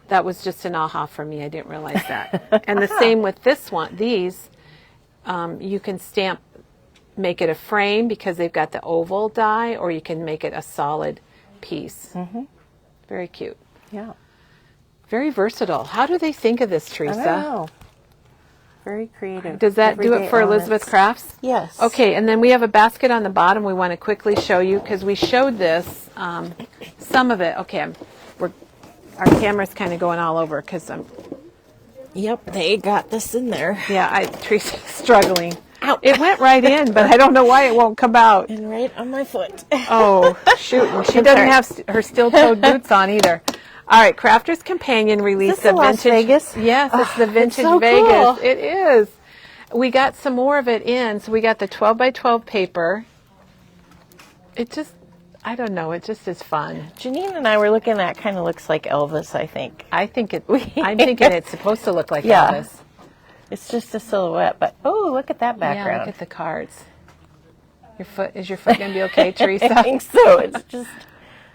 [SPEAKER 1] That was just an aha for me. I didn't realize that. And the same with this one. These, you can make it a frame because they've got the oval die, or you can make it a solid piece. Mm-hmm. Very cute.
[SPEAKER 2] Yeah.
[SPEAKER 1] Very versatile. How do they think of this, Teresa?
[SPEAKER 2] I don't know. Very creative.
[SPEAKER 1] Does that do it
[SPEAKER 2] Everyday
[SPEAKER 1] for
[SPEAKER 2] elements.
[SPEAKER 1] Elizabeth Crafts?
[SPEAKER 2] Yes.
[SPEAKER 1] Okay, and then we have a basket on the bottom we want to quickly show you because we showed this, some of it. Okay, our camera's kind of going all over because I'm...
[SPEAKER 2] Yep, they got this in there.
[SPEAKER 1] Yeah, Teresa's struggling.
[SPEAKER 2] Ow.
[SPEAKER 1] It went right in, but I don't know why it won't come out.
[SPEAKER 2] And right on my foot.
[SPEAKER 1] Oh, shoot. And she doesn't have her steel-toed boots on either. All right, Crafter's Companion released
[SPEAKER 2] Is this the Las
[SPEAKER 1] vintage.
[SPEAKER 2] Vegas?
[SPEAKER 1] Yes, it's the vintage
[SPEAKER 2] so
[SPEAKER 1] Vegas.
[SPEAKER 2] cool.
[SPEAKER 1] It is. We got some more of it in, so we got the 12 by 12 paper. It just, I don't know, it just is fun.
[SPEAKER 2] Janine and I were looking at, kind of looks like Elvis, I think.
[SPEAKER 1] I'm thinking it's supposed to look like
[SPEAKER 2] Yeah.
[SPEAKER 1] Elvis.
[SPEAKER 2] It's just a silhouette, but oh, look at that
[SPEAKER 1] Yeah,
[SPEAKER 2] background.
[SPEAKER 1] look at the cards. Is your foot going to be okay, Teresa?
[SPEAKER 2] I think so. It's just,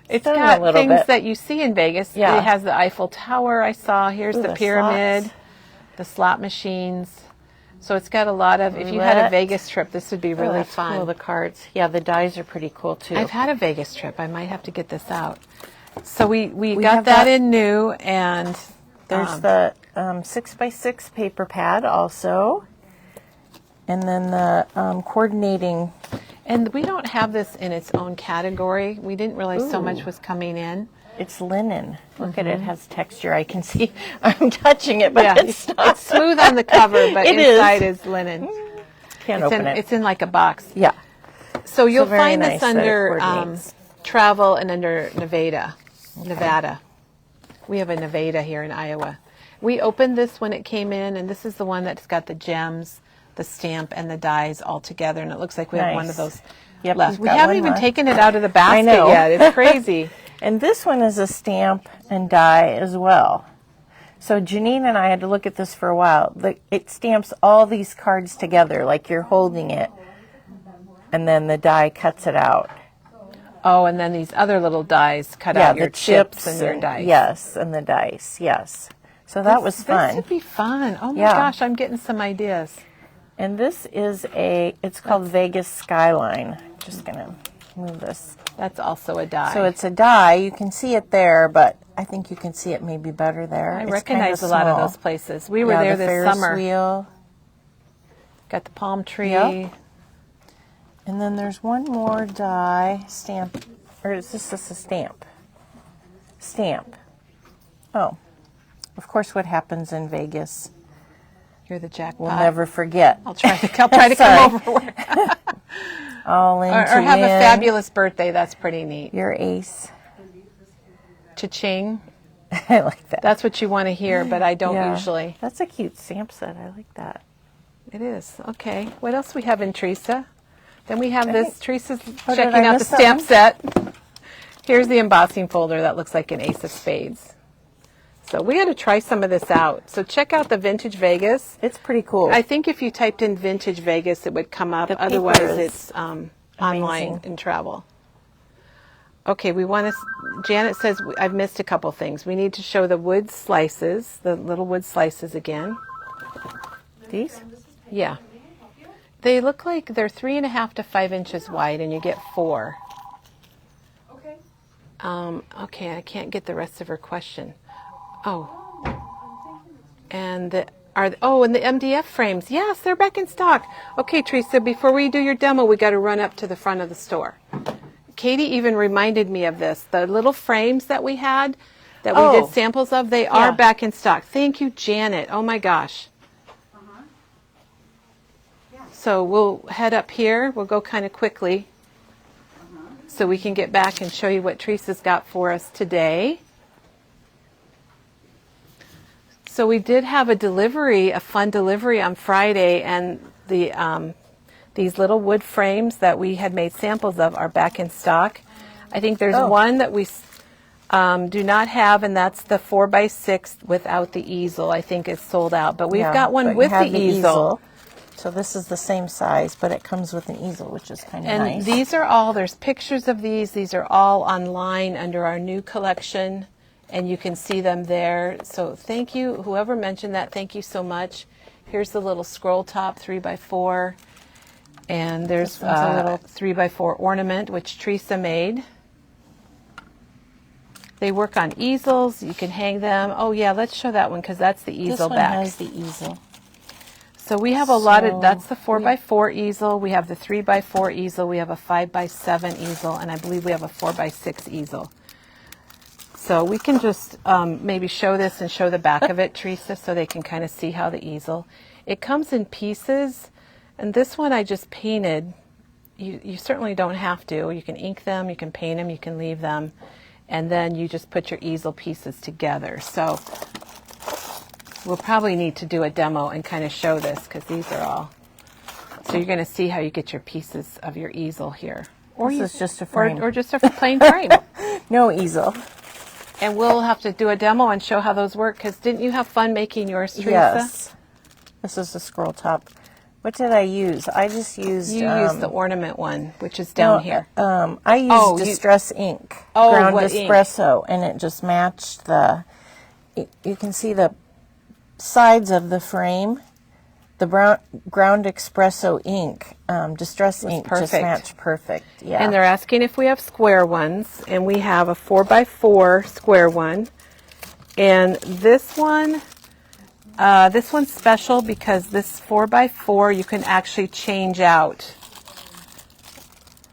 [SPEAKER 1] It's
[SPEAKER 2] a
[SPEAKER 1] got
[SPEAKER 2] little
[SPEAKER 1] things
[SPEAKER 2] bit.
[SPEAKER 1] that you see in Vegas.
[SPEAKER 2] Yeah.
[SPEAKER 1] It has the Eiffel Tower I saw. Here's
[SPEAKER 2] Ooh,
[SPEAKER 1] the
[SPEAKER 2] the
[SPEAKER 1] pyramid,
[SPEAKER 2] slots.
[SPEAKER 1] the slot machines. So it's got a lot of, if you had a
[SPEAKER 2] Roulette.
[SPEAKER 1] Vegas trip, this would be really
[SPEAKER 2] that's
[SPEAKER 1] fun.
[SPEAKER 2] cool, the cards. Yeah, the dies are pretty cool too.
[SPEAKER 1] I've had a Vegas trip. I might have to get this out. So we got
[SPEAKER 2] have
[SPEAKER 1] that
[SPEAKER 2] that.
[SPEAKER 1] in new, and
[SPEAKER 2] There's the 6x6 paper pad also. And then the coordinating.
[SPEAKER 1] and we don't have this in its own category. We didn't realize so much was coming in.
[SPEAKER 2] It's linen. Look at it. It has texture. I can see. I'm touching it, but
[SPEAKER 1] Yeah,
[SPEAKER 2] it's not.
[SPEAKER 1] it's smooth on the cover, but
[SPEAKER 2] It
[SPEAKER 1] inside is linen.
[SPEAKER 2] Can't
[SPEAKER 1] It's
[SPEAKER 2] open it.
[SPEAKER 1] it's in like a box.
[SPEAKER 2] Yeah.
[SPEAKER 1] So you'll
[SPEAKER 2] very
[SPEAKER 1] find
[SPEAKER 2] nice
[SPEAKER 1] this
[SPEAKER 2] that it
[SPEAKER 1] under
[SPEAKER 2] coordinates.
[SPEAKER 1] travel and under Nevada. We have a Nevada here in Iowa. We opened this when it came in, and this is the one that's got the gems, the stamp, and the dies all together. And it looks like we have one of
[SPEAKER 2] Nice.
[SPEAKER 1] those
[SPEAKER 2] Yep,
[SPEAKER 1] left.
[SPEAKER 2] you've
[SPEAKER 1] We
[SPEAKER 2] got
[SPEAKER 1] haven't
[SPEAKER 2] one
[SPEAKER 1] even
[SPEAKER 2] left.
[SPEAKER 1] taken it out of the basket
[SPEAKER 2] know.
[SPEAKER 1] yet. It's crazy.
[SPEAKER 2] And this one is a stamp and die as well. So Janine and I had to look at this for a while. It stamps all these cards together like you're holding it, and then the die cuts it out.
[SPEAKER 1] Oh, and then these other little dies cut out your chips and your dice.
[SPEAKER 2] Yes, and the dice, yes. So that was
[SPEAKER 1] This
[SPEAKER 2] fun.
[SPEAKER 1] would be fun. Oh my
[SPEAKER 2] Yeah.
[SPEAKER 1] gosh, I'm getting some ideas.
[SPEAKER 2] And this is it's called Vegas Skyline. Just going to move this.
[SPEAKER 1] That's also a die.
[SPEAKER 2] So it's a die. You can see it there, but I think you can see it maybe better there.
[SPEAKER 1] I
[SPEAKER 2] It's
[SPEAKER 1] recognize a
[SPEAKER 2] kinda
[SPEAKER 1] lot of
[SPEAKER 2] small.
[SPEAKER 1] those places. We were
[SPEAKER 2] Yeah,
[SPEAKER 1] there
[SPEAKER 2] the
[SPEAKER 1] this
[SPEAKER 2] Ferris
[SPEAKER 1] summer.
[SPEAKER 2] wheel.
[SPEAKER 1] Got the palm tree.
[SPEAKER 2] Yep. And then there's one more die stamp, or is this just a stamp? Stamp. Oh, of course. What happens in Vegas,
[SPEAKER 1] You're the jackpot.
[SPEAKER 2] we'll never forget.
[SPEAKER 1] I'll try to come
[SPEAKER 2] Sorry.
[SPEAKER 1] over
[SPEAKER 2] All in
[SPEAKER 1] or
[SPEAKER 2] to
[SPEAKER 1] have a
[SPEAKER 2] win.
[SPEAKER 1] fabulous birthday. That's pretty neat.
[SPEAKER 2] Your ace.
[SPEAKER 1] Cha-ching.
[SPEAKER 2] I like that.
[SPEAKER 1] That's what you want to hear, but I don't
[SPEAKER 2] Yeah.
[SPEAKER 1] usually.
[SPEAKER 2] That's a cute stamp set. I like that.
[SPEAKER 1] It is. Okay. What else we have in Teresa? Then we have this. Teresa's
[SPEAKER 2] Oh, did
[SPEAKER 1] checking
[SPEAKER 2] I
[SPEAKER 1] out the
[SPEAKER 2] miss that
[SPEAKER 1] stamp
[SPEAKER 2] one?
[SPEAKER 1] set. Here's the embossing folder that looks like an ace of spades. So we got to try some of this out. So check out the Vintage Vegas.
[SPEAKER 2] It's pretty cool.
[SPEAKER 1] I think if you typed in Vintage Vegas, it would come up.
[SPEAKER 2] The paper
[SPEAKER 1] Otherwise,
[SPEAKER 2] is
[SPEAKER 1] it's online in travel. Okay, we want to. Janet says I've missed a couple things. We need to show the wood slices, the little wood slices again.
[SPEAKER 2] These?
[SPEAKER 1] Yeah. They look like they're 3.5 to 5 inches wide, and you get 4.
[SPEAKER 3] Okay.
[SPEAKER 1] Okay, I can't get the rest of her question. Oh. And the and the MDF frames. Yes, they're back in stock. Okay, Teresa, before we do your demo, we got to run up to the front of the store. Katie even reminded me of this. The little frames that we had, that we did samples of, they are back in stock. Thank you, Janet. Oh my gosh. So we'll head up here. We'll go kind of quickly so we can get back and show you what Teresa's got for us today. So we did have a delivery, a fun delivery on Friday, and the these little wood frames that we had made samples of are back in stock. I think there's one that we do not have, and that's the 4x6 without the easel. I think it's sold out, but we've got one with the easel.
[SPEAKER 2] So this is the same size, but it comes with an easel, which is kind of nice.
[SPEAKER 1] And these are all, there's pictures of these. These are all online under our new collection, and you can see them there. So thank you, whoever mentioned that, thank you so much. Here's the little scroll top 3x4, and there's a little 3x4 ornament, which Teresa made. They work on easels. You can hang them. Oh yeah, let's show that one because that's the easel back.
[SPEAKER 2] This one has the easel.
[SPEAKER 1] So we have a lot of, that's the 4x4 easel. We have the 3x4 easel. We have a 5x7 easel, and I believe we have a 4x6 easel. So we can just maybe show this and show the back of it, Teresa, so they can kind of see how the easel. It comes in pieces, and this one I just painted. You certainly don't have to. You can ink them, you can paint them, you can leave them, and then you just put your easel pieces together. So we'll probably need to do a demo and kind of show this because these are all. So you're going to see how you get your pieces of your easel here.
[SPEAKER 2] Or this is just a frame.
[SPEAKER 1] Or just a plain frame.
[SPEAKER 2] No easel.
[SPEAKER 1] And we'll have to do a demo and show how those work because didn't you have fun making yours, Teresa?
[SPEAKER 2] Yes. This is the scroll top. What did I use? I just used...
[SPEAKER 1] You used the ornament one, which is down here.
[SPEAKER 2] I used Distress ink. Ground Espresso, and it just matched the... You can see the sides of the frame. The Ground Espresso ink, Distress ink, just matched perfect. Yeah.
[SPEAKER 1] And they're asking if we have square ones, and we have a 4x4 square one. And this one's special because this 4x4 you can actually change out.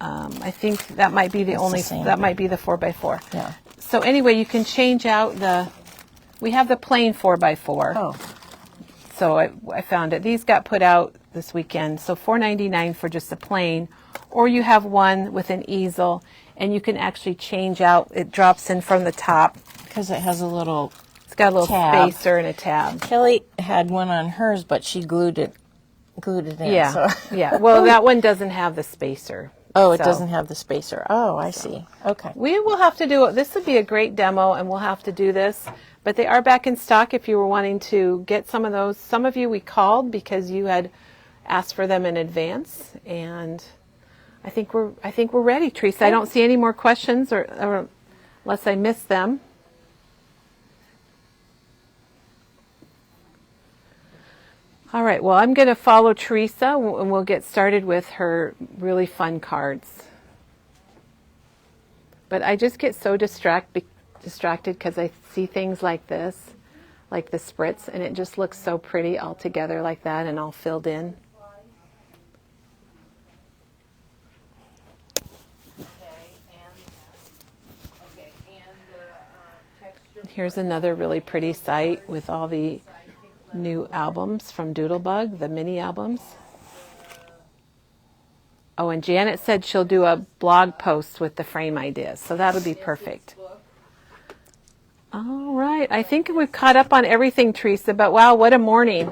[SPEAKER 1] I think that might be that might be the 4x4.
[SPEAKER 2] Yeah.
[SPEAKER 1] So anyway, you can change out we have the plain 4x4.
[SPEAKER 2] Oh.
[SPEAKER 1] So I found it. These got put out this weekend. So $4.99 for just a plain, or you have one with an easel, and you can actually change out. It drops in from the top
[SPEAKER 2] because it has a little.
[SPEAKER 1] It's got a little spacer and a tab.
[SPEAKER 2] Kelly had one on hers, but she glued it in.
[SPEAKER 1] Yeah,
[SPEAKER 2] so.
[SPEAKER 1] Yeah. Well, that one doesn't have the spacer.
[SPEAKER 2] Oh, it doesn't have the spacer. Oh, I see. Okay.
[SPEAKER 1] We will have to do it. This would be a great demo, and we'll have to do this. But they are back in stock if you were wanting to get some of those. Some of you we called because you had asked for them in advance, and I think we're ready, Teresa. I don't see any more questions, or unless I missed them. All right. Well, I'm going to follow Teresa, and we'll get started with her really fun cards. But I just get so distracted because I see things like this, like the spritz, and it just looks so pretty all together like that and all filled in. Here's another really pretty site with all the new albums from Doodlebug, the mini albums. Oh, and Janet said she'll do a blog post with the frame ideas, so that'll be perfect. All right. I think we've caught up on everything, Teresa, but wow, what a morning.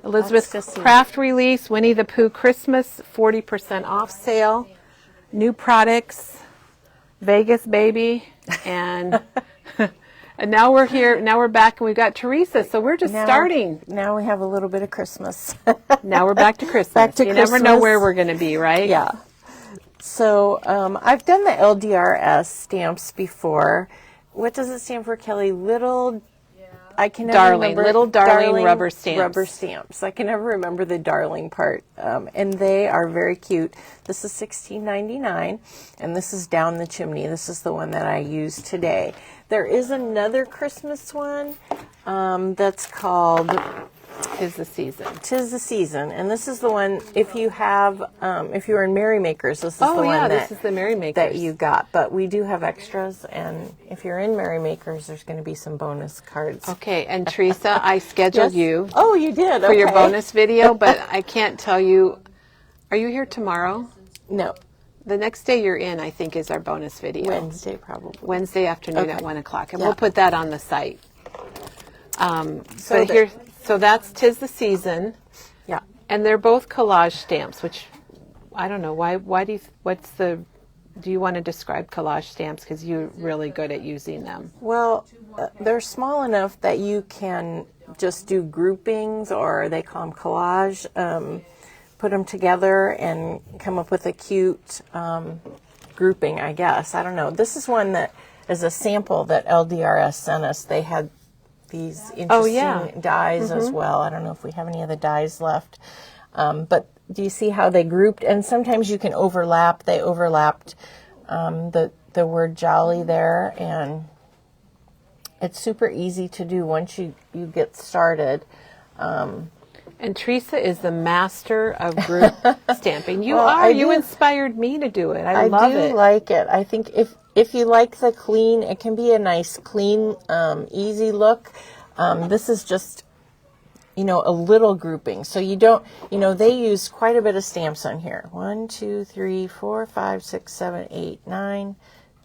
[SPEAKER 1] Elizabeth Craft release, Winnie the Pooh Christmas, 40% off sale, new products, Vegas baby, and and now we're here. Now we're back, and we've got Teresa. So we're just starting.
[SPEAKER 2] Now we have a little bit of Christmas.
[SPEAKER 1] Now we're back to Christmas.
[SPEAKER 2] Back to
[SPEAKER 1] you
[SPEAKER 2] Christmas.
[SPEAKER 1] never know where we're going to be, right?
[SPEAKER 2] Yeah. So I've done the LDRS stamps before. What does it stand for, Kelly? I can never
[SPEAKER 1] Darling,
[SPEAKER 2] remember.
[SPEAKER 1] little darling rubber stamps.
[SPEAKER 2] Rubber stamps. I can never remember the darling part, and they are very cute. This is $16.99, and this is Down the Chimney. This is the one that I used today. There is another Christmas one that's called
[SPEAKER 1] 'Tis the Season.
[SPEAKER 2] 'Tis the Season, and this is the one. If you have, if you are in Merrymakers, this is the one
[SPEAKER 1] this is the Merrymakers
[SPEAKER 2] that you got. But we do have extras, and if you're in Merrymakers, there's going to be some bonus cards.
[SPEAKER 1] Okay, and Teresa, I scheduled you.
[SPEAKER 2] Oh, you did
[SPEAKER 1] for your bonus video, but I can't tell you. Are you here tomorrow?
[SPEAKER 2] No,
[SPEAKER 1] The next day you're in, I think, is our bonus video.
[SPEAKER 2] Wednesday probably.
[SPEAKER 1] Wednesday afternoon at
[SPEAKER 2] Okay.
[SPEAKER 1] 1 o'clock, and
[SPEAKER 2] Yeah.
[SPEAKER 1] we'll put that on the site. So that's 'Tis the Season,
[SPEAKER 2] Yeah.
[SPEAKER 1] and they're both collage stamps, which I don't know why. Do you want to describe collage stamps, because you're really good at using them?
[SPEAKER 2] Well, they're small enough that you can just do groupings, or they call them collage. Put them together and come up with a cute grouping, I guess. I don't know. This is one that is a sample that LDRS sent us. They had these interesting dies as well. I don't know if we have any of the dies left. But do you see how they grouped? And sometimes you can overlap. They overlapped the word jolly there. And it's super easy to do once you get started.
[SPEAKER 1] And Teresa is the master of group stamping. You inspired me to do it. I love it.
[SPEAKER 2] I do like it. I think if you like the clean, it can be a nice, clean, easy look. This is just, a little grouping. So you don't, they use quite a bit of stamps on here. 1, 2, 3, 4, 5, 6, 7, 8, 9,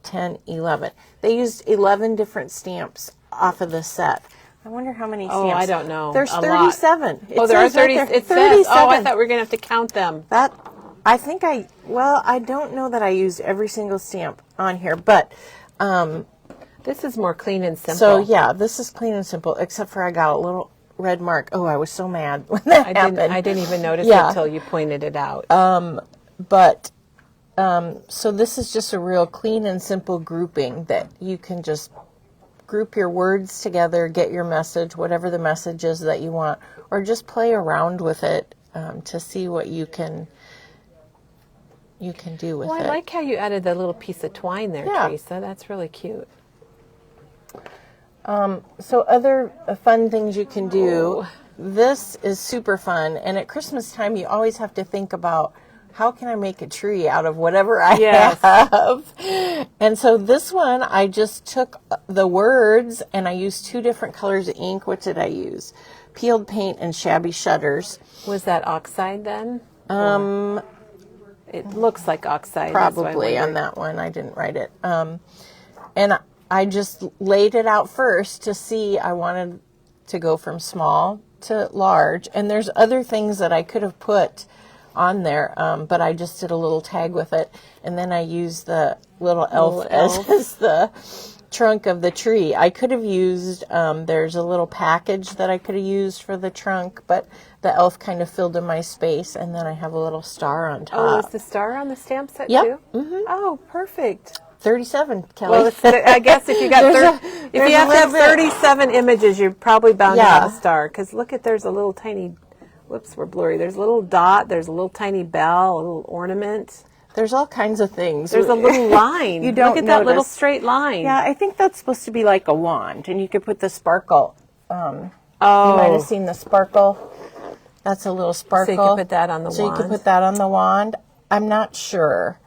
[SPEAKER 2] 10, 11. They used 11 different stamps off of the set. I wonder how many stamps.
[SPEAKER 1] Oh, I don't know.
[SPEAKER 2] There's
[SPEAKER 1] A
[SPEAKER 2] 37.
[SPEAKER 1] lot. There are 30. It says.
[SPEAKER 2] 37.
[SPEAKER 1] Oh, I thought we were going to have to count them.
[SPEAKER 2] I don't know that I used every single stamp on here, but
[SPEAKER 1] This is more clean and simple.
[SPEAKER 2] so yeah, this is clean and simple, except for I got a little red mark. Oh, I was so mad when that happened.
[SPEAKER 1] I didn't even notice it
[SPEAKER 2] Yeah.
[SPEAKER 1] until you pointed it out.
[SPEAKER 2] So this is just a real clean and simple grouping that you can just group your words together, get your message, whatever the message is that you want, or just play around with it to see what you can do with it.
[SPEAKER 1] I like how you added that little piece of twine there,
[SPEAKER 2] Yeah.
[SPEAKER 1] Teresa. That's really cute.
[SPEAKER 2] So other fun things you can do. This is super fun, and at Christmas time you always have to think about, how can I make a tree out of whatever I have? And so this one, I just took the words and I used 2 different colors of ink. What did I use? Peeled paint and shabby shutters.
[SPEAKER 1] Was that oxide then? It looks like oxide.
[SPEAKER 2] Probably on that one. I didn't write it. And I just laid it out first to see. I wanted to go from small to large. And there's other things that I could have put on there, but I just did a little tag with it, and then I used the little elf as the trunk of the tree. I could have used, there's a little package that I could have used for the trunk, but the elf kind of filled in my space, and then I have a little star on top.
[SPEAKER 1] Oh, is the star on the stamp set
[SPEAKER 2] Yep.
[SPEAKER 1] too?
[SPEAKER 2] Mm-hmm.
[SPEAKER 1] Oh, perfect.
[SPEAKER 2] 37, Kelly.
[SPEAKER 1] Well, I guess if you got if you have to have 37 images, you're probably bound to have a star. Because look at, there's a little tiny. Whoops, we're blurry. There's a little dot. There's a little tiny bell. A little ornament.
[SPEAKER 2] There's all kinds of things.
[SPEAKER 1] There's a little line.
[SPEAKER 2] You don't
[SPEAKER 1] look at that little
[SPEAKER 2] notice.
[SPEAKER 1] straight line.
[SPEAKER 2] Yeah, I think that's supposed to be like a wand, and you could put the sparkle. You might have seen the sparkle. That's a little sparkle.
[SPEAKER 1] So you could put that on the
[SPEAKER 2] So
[SPEAKER 1] wand.
[SPEAKER 2] you could put that on the wand. I'm not sure.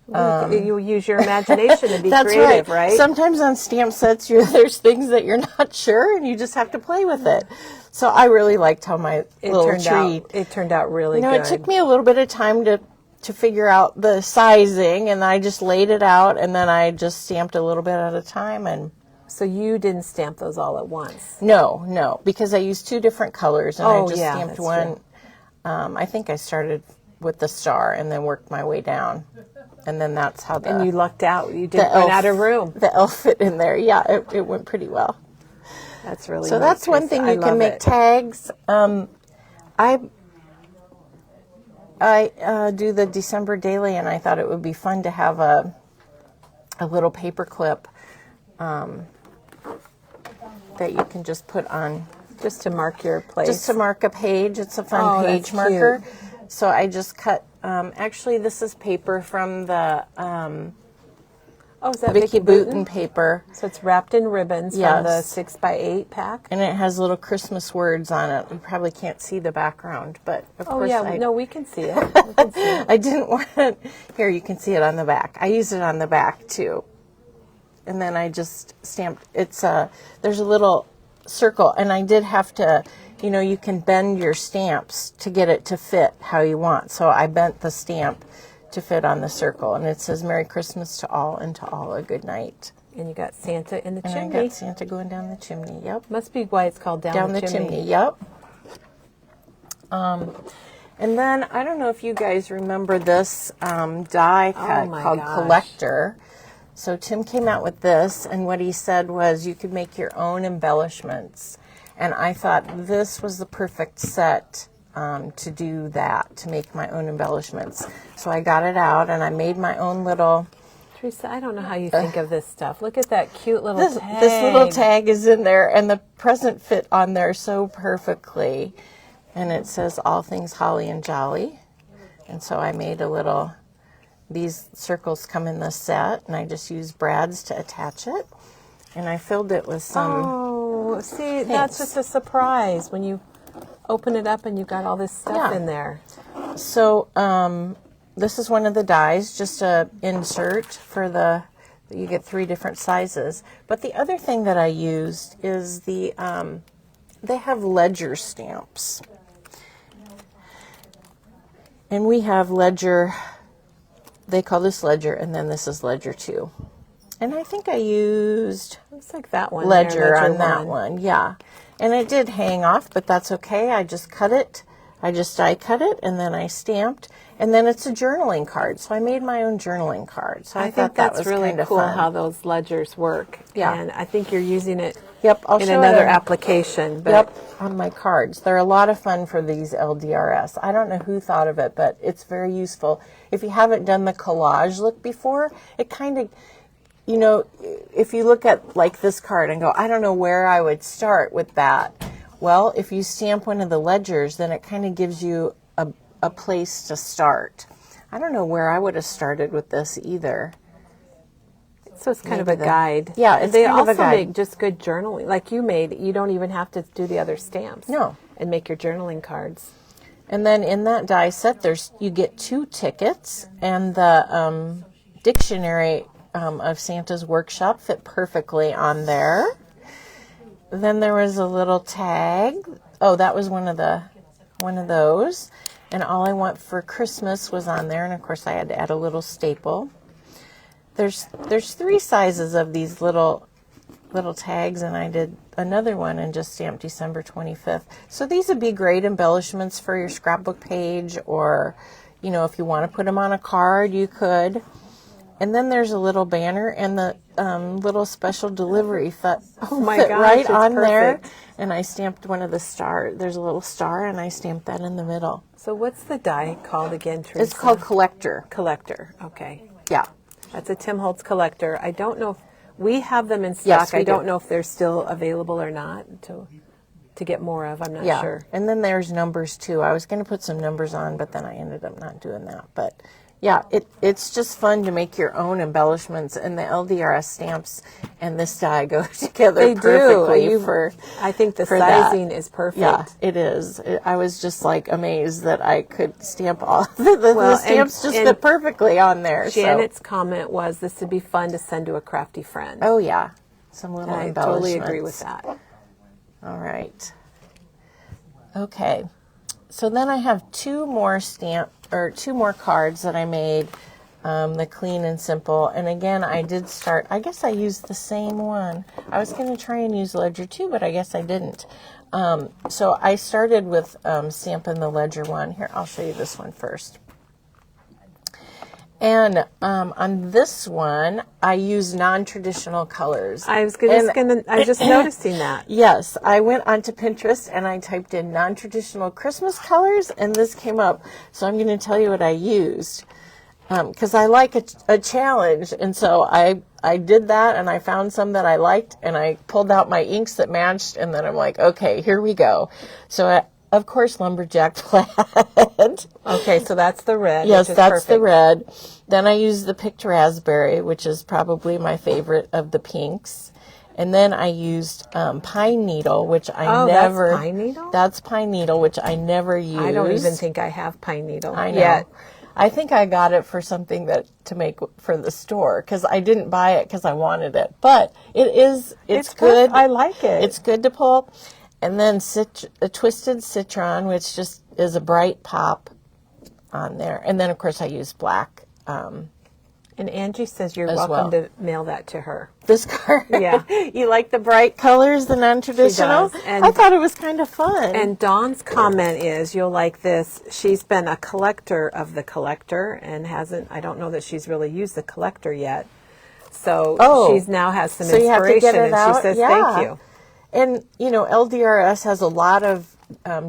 [SPEAKER 1] You use your imagination to be
[SPEAKER 2] That's
[SPEAKER 1] creative,
[SPEAKER 2] right.
[SPEAKER 1] right?
[SPEAKER 2] Sometimes on stamp sets, there's things that you're not sure, and you just have to play with it. So I really liked how my little tree.
[SPEAKER 1] It turned out really good.
[SPEAKER 2] It took me a little bit of time to figure out the sizing, and I just laid it out, and then I just stamped a little bit at a time. And
[SPEAKER 1] so you didn't stamp those all at once?
[SPEAKER 2] No, because I used 2 different colors, and I just stamped
[SPEAKER 1] that's
[SPEAKER 2] one. I think I started with the star and then worked my way down. And then that's how
[SPEAKER 1] And you lucked out. You didn't
[SPEAKER 2] the
[SPEAKER 1] run out of room.
[SPEAKER 2] The elf fit in there. Yeah, it went pretty well.
[SPEAKER 1] That's really
[SPEAKER 2] So
[SPEAKER 1] neat,
[SPEAKER 2] that's one
[SPEAKER 1] Teresa.
[SPEAKER 2] thing
[SPEAKER 1] I
[SPEAKER 2] you can
[SPEAKER 1] love
[SPEAKER 2] make
[SPEAKER 1] it.
[SPEAKER 2] tags. I do the December daily, and I thought it would be fun to have a little paper clip that you can just put on.
[SPEAKER 1] Just to mark your place.
[SPEAKER 2] Just to mark a page. It's a fun
[SPEAKER 1] that's
[SPEAKER 2] page marker.
[SPEAKER 1] cute.
[SPEAKER 2] So I just cut, actually this is paper from the
[SPEAKER 1] Is that
[SPEAKER 2] Vicky Booten paper.
[SPEAKER 1] So it's wrapped in ribbons from the
[SPEAKER 2] Yes.
[SPEAKER 1] 6x8 pack.
[SPEAKER 2] And it has little Christmas words on it. You probably can't see the background, but of course
[SPEAKER 1] We can see it. We can see it.
[SPEAKER 2] I didn't want it. Here, you can see it on the back. I used it on the back too. And then I just stamped, there's a little circle, and I did have to, you can bend your stamps to get it to fit how you want. So I bent the stamp to fit on the circle, and it says Merry Christmas to all, and to all a good night.
[SPEAKER 1] And you got Santa in the
[SPEAKER 2] And
[SPEAKER 1] chimney.
[SPEAKER 2] I got Santa going down the chimney. Yep.
[SPEAKER 1] Must be why it's called down
[SPEAKER 2] the chimney. Yep. And then I don't know if you guys remember this die cut
[SPEAKER 1] my
[SPEAKER 2] called
[SPEAKER 1] gosh.
[SPEAKER 2] Collector. So Tim came out with this, and what he said was you could make your own embellishments. And I thought this was the perfect set to do that, to make my own embellishments. So I got it out, and I made my own little...
[SPEAKER 1] Teresa, I don't know how you think of this stuff. Look at that cute little tag.
[SPEAKER 2] This little tag is in there, and the present fit on there so perfectly. And it says all things holly and jolly. And so I made a little... These circles come in the set, and I just used brads to attach it. And I filled it with some...
[SPEAKER 1] Oh, see, that's just a surprise when you open it up and you got all this stuff in there.
[SPEAKER 2] So this is one of the dies, just a insert for you get 3 different sizes. But the other thing that I used is they have ledger stamps. And we have ledger, they call this ledger, and then this is ledger 2. And I think I used
[SPEAKER 1] Looks like that one.
[SPEAKER 2] ledger on that one, yeah. And it did hang off, but that's okay. I just cut it. I just die cut it, and then I stamped. And then it's a journaling card. So I made my own journaling card. So I
[SPEAKER 1] think
[SPEAKER 2] thought that
[SPEAKER 1] that's
[SPEAKER 2] was
[SPEAKER 1] really
[SPEAKER 2] kind of
[SPEAKER 1] cool
[SPEAKER 2] fun.
[SPEAKER 1] how those ledgers work.
[SPEAKER 2] Yeah.
[SPEAKER 1] And I think you're using it
[SPEAKER 2] I'll
[SPEAKER 1] in
[SPEAKER 2] show
[SPEAKER 1] another
[SPEAKER 2] it
[SPEAKER 1] application. But
[SPEAKER 2] on my cards. They're a lot of fun for these LDRS. I don't know who thought of it, but it's very useful. If you haven't done the collage look before, it kind of, if you look at like this card and go, I don't know where I would start with that. Well, if you stamp one of the ledgers, then it kind of gives you a place to start. I don't know where I would have started with this either.
[SPEAKER 1] so it's kind of a guide.
[SPEAKER 2] Yeah,
[SPEAKER 1] And
[SPEAKER 2] it's
[SPEAKER 1] they
[SPEAKER 2] kind of a
[SPEAKER 1] also
[SPEAKER 2] guide.
[SPEAKER 1] make just good journaling. Like you made, you don't even have to do the other stamps.
[SPEAKER 2] No.
[SPEAKER 1] And make your journaling cards.
[SPEAKER 2] And then in that die set, you get 2 tickets, and the dictionary of Santa's Workshop fit perfectly on there. Then there was a little tag. Oh, that was one of those. And All I Want for Christmas was on there, and of course I had to add a little staple. There's 3 sizes of these little tags, and I did another one and just stamped December 25th. So these would be great embellishments for your scrapbook page, or if you want to put them on a card, you could. And then there's a little banner, and the little special delivery fit right
[SPEAKER 1] it's
[SPEAKER 2] on there.
[SPEAKER 1] perfect.
[SPEAKER 2] And I stamped one of the stars. There's a little star, and I stamped that in the middle.
[SPEAKER 1] So what's the die called again, Teresa?
[SPEAKER 2] It's called Collector.
[SPEAKER 1] Collector. Okay.
[SPEAKER 2] Yeah.
[SPEAKER 1] That's a Tim Holtz Collector. I don't know if we have them in stock.
[SPEAKER 2] Yes, we
[SPEAKER 1] I don't
[SPEAKER 2] do.
[SPEAKER 1] know if they're still available or not to get more of. I'm not
[SPEAKER 2] Yeah.
[SPEAKER 1] sure.
[SPEAKER 2] And then there's numbers too. I was going to put some numbers on, but then I ended up not doing that. But yeah, it's just fun to make your own embellishments, and the LDRS stamps and this die go together
[SPEAKER 1] They
[SPEAKER 2] perfectly
[SPEAKER 1] do. I think the
[SPEAKER 2] for that.
[SPEAKER 1] sizing is perfect.
[SPEAKER 2] Yeah, it is. I was just like amazed that I could stamp all the stamps just
[SPEAKER 1] and
[SPEAKER 2] fit perfectly on there.
[SPEAKER 1] Janet's comment was this would be fun to send to a crafty friend.
[SPEAKER 2] Oh yeah, some little
[SPEAKER 1] I
[SPEAKER 2] embellishments.
[SPEAKER 1] totally agree with that.
[SPEAKER 2] All right. Okay. So then I have 2 more cards that I made, the clean and simple. And again, I guess I used the same one. I was going to try and use ledger 2, but I guess I didn't. So I started with stamping the ledger one. Here, I'll show you this one first. And on this one, I use non-traditional colors.
[SPEAKER 1] I was just noticing that.
[SPEAKER 2] Yes, I went onto Pinterest and I typed in non-traditional Christmas colors, and this came up. So I'm going to tell you what I used because I like a challenge, and so I did that, and I found some that I liked, and I pulled out my inks that matched, and then I'm like, okay, here we go. So of course, lumberjack plaid.
[SPEAKER 1] Okay, so that's the red.
[SPEAKER 2] Yes, that's
[SPEAKER 1] perfect.
[SPEAKER 2] the red. Then I used the picked raspberry, which is probably my favorite of the pinks. And then I used pine needle, which I never.
[SPEAKER 1] That's pine needle?
[SPEAKER 2] That's pine needle, which I never used.
[SPEAKER 1] I don't even think I have pine needle.
[SPEAKER 2] I know.
[SPEAKER 1] Yet.
[SPEAKER 2] I think I got it for something to make for the store because I didn't buy it because I wanted it. But it's good.
[SPEAKER 1] I like it.
[SPEAKER 2] It's good to pull. And then a twisted citron, which just is a bright pop on there. And then, of course, I use black.
[SPEAKER 1] And Angie says you're
[SPEAKER 2] as
[SPEAKER 1] welcome
[SPEAKER 2] well.
[SPEAKER 1] to mail that to her.
[SPEAKER 2] This card?
[SPEAKER 1] Yeah.
[SPEAKER 2] You like the bright colors, the non-traditional?
[SPEAKER 1] She does. And
[SPEAKER 2] I thought it was kind of fun.
[SPEAKER 1] And Dawn's comment is, you'll like this. She's been a collector of the collector and I don't know that she's really used the collector yet. So she's now has some
[SPEAKER 2] so
[SPEAKER 1] inspiration,
[SPEAKER 2] you have to get it
[SPEAKER 1] and
[SPEAKER 2] out?
[SPEAKER 1] she says,
[SPEAKER 2] Yeah.
[SPEAKER 1] thank you.
[SPEAKER 2] And, LDRS has a lot of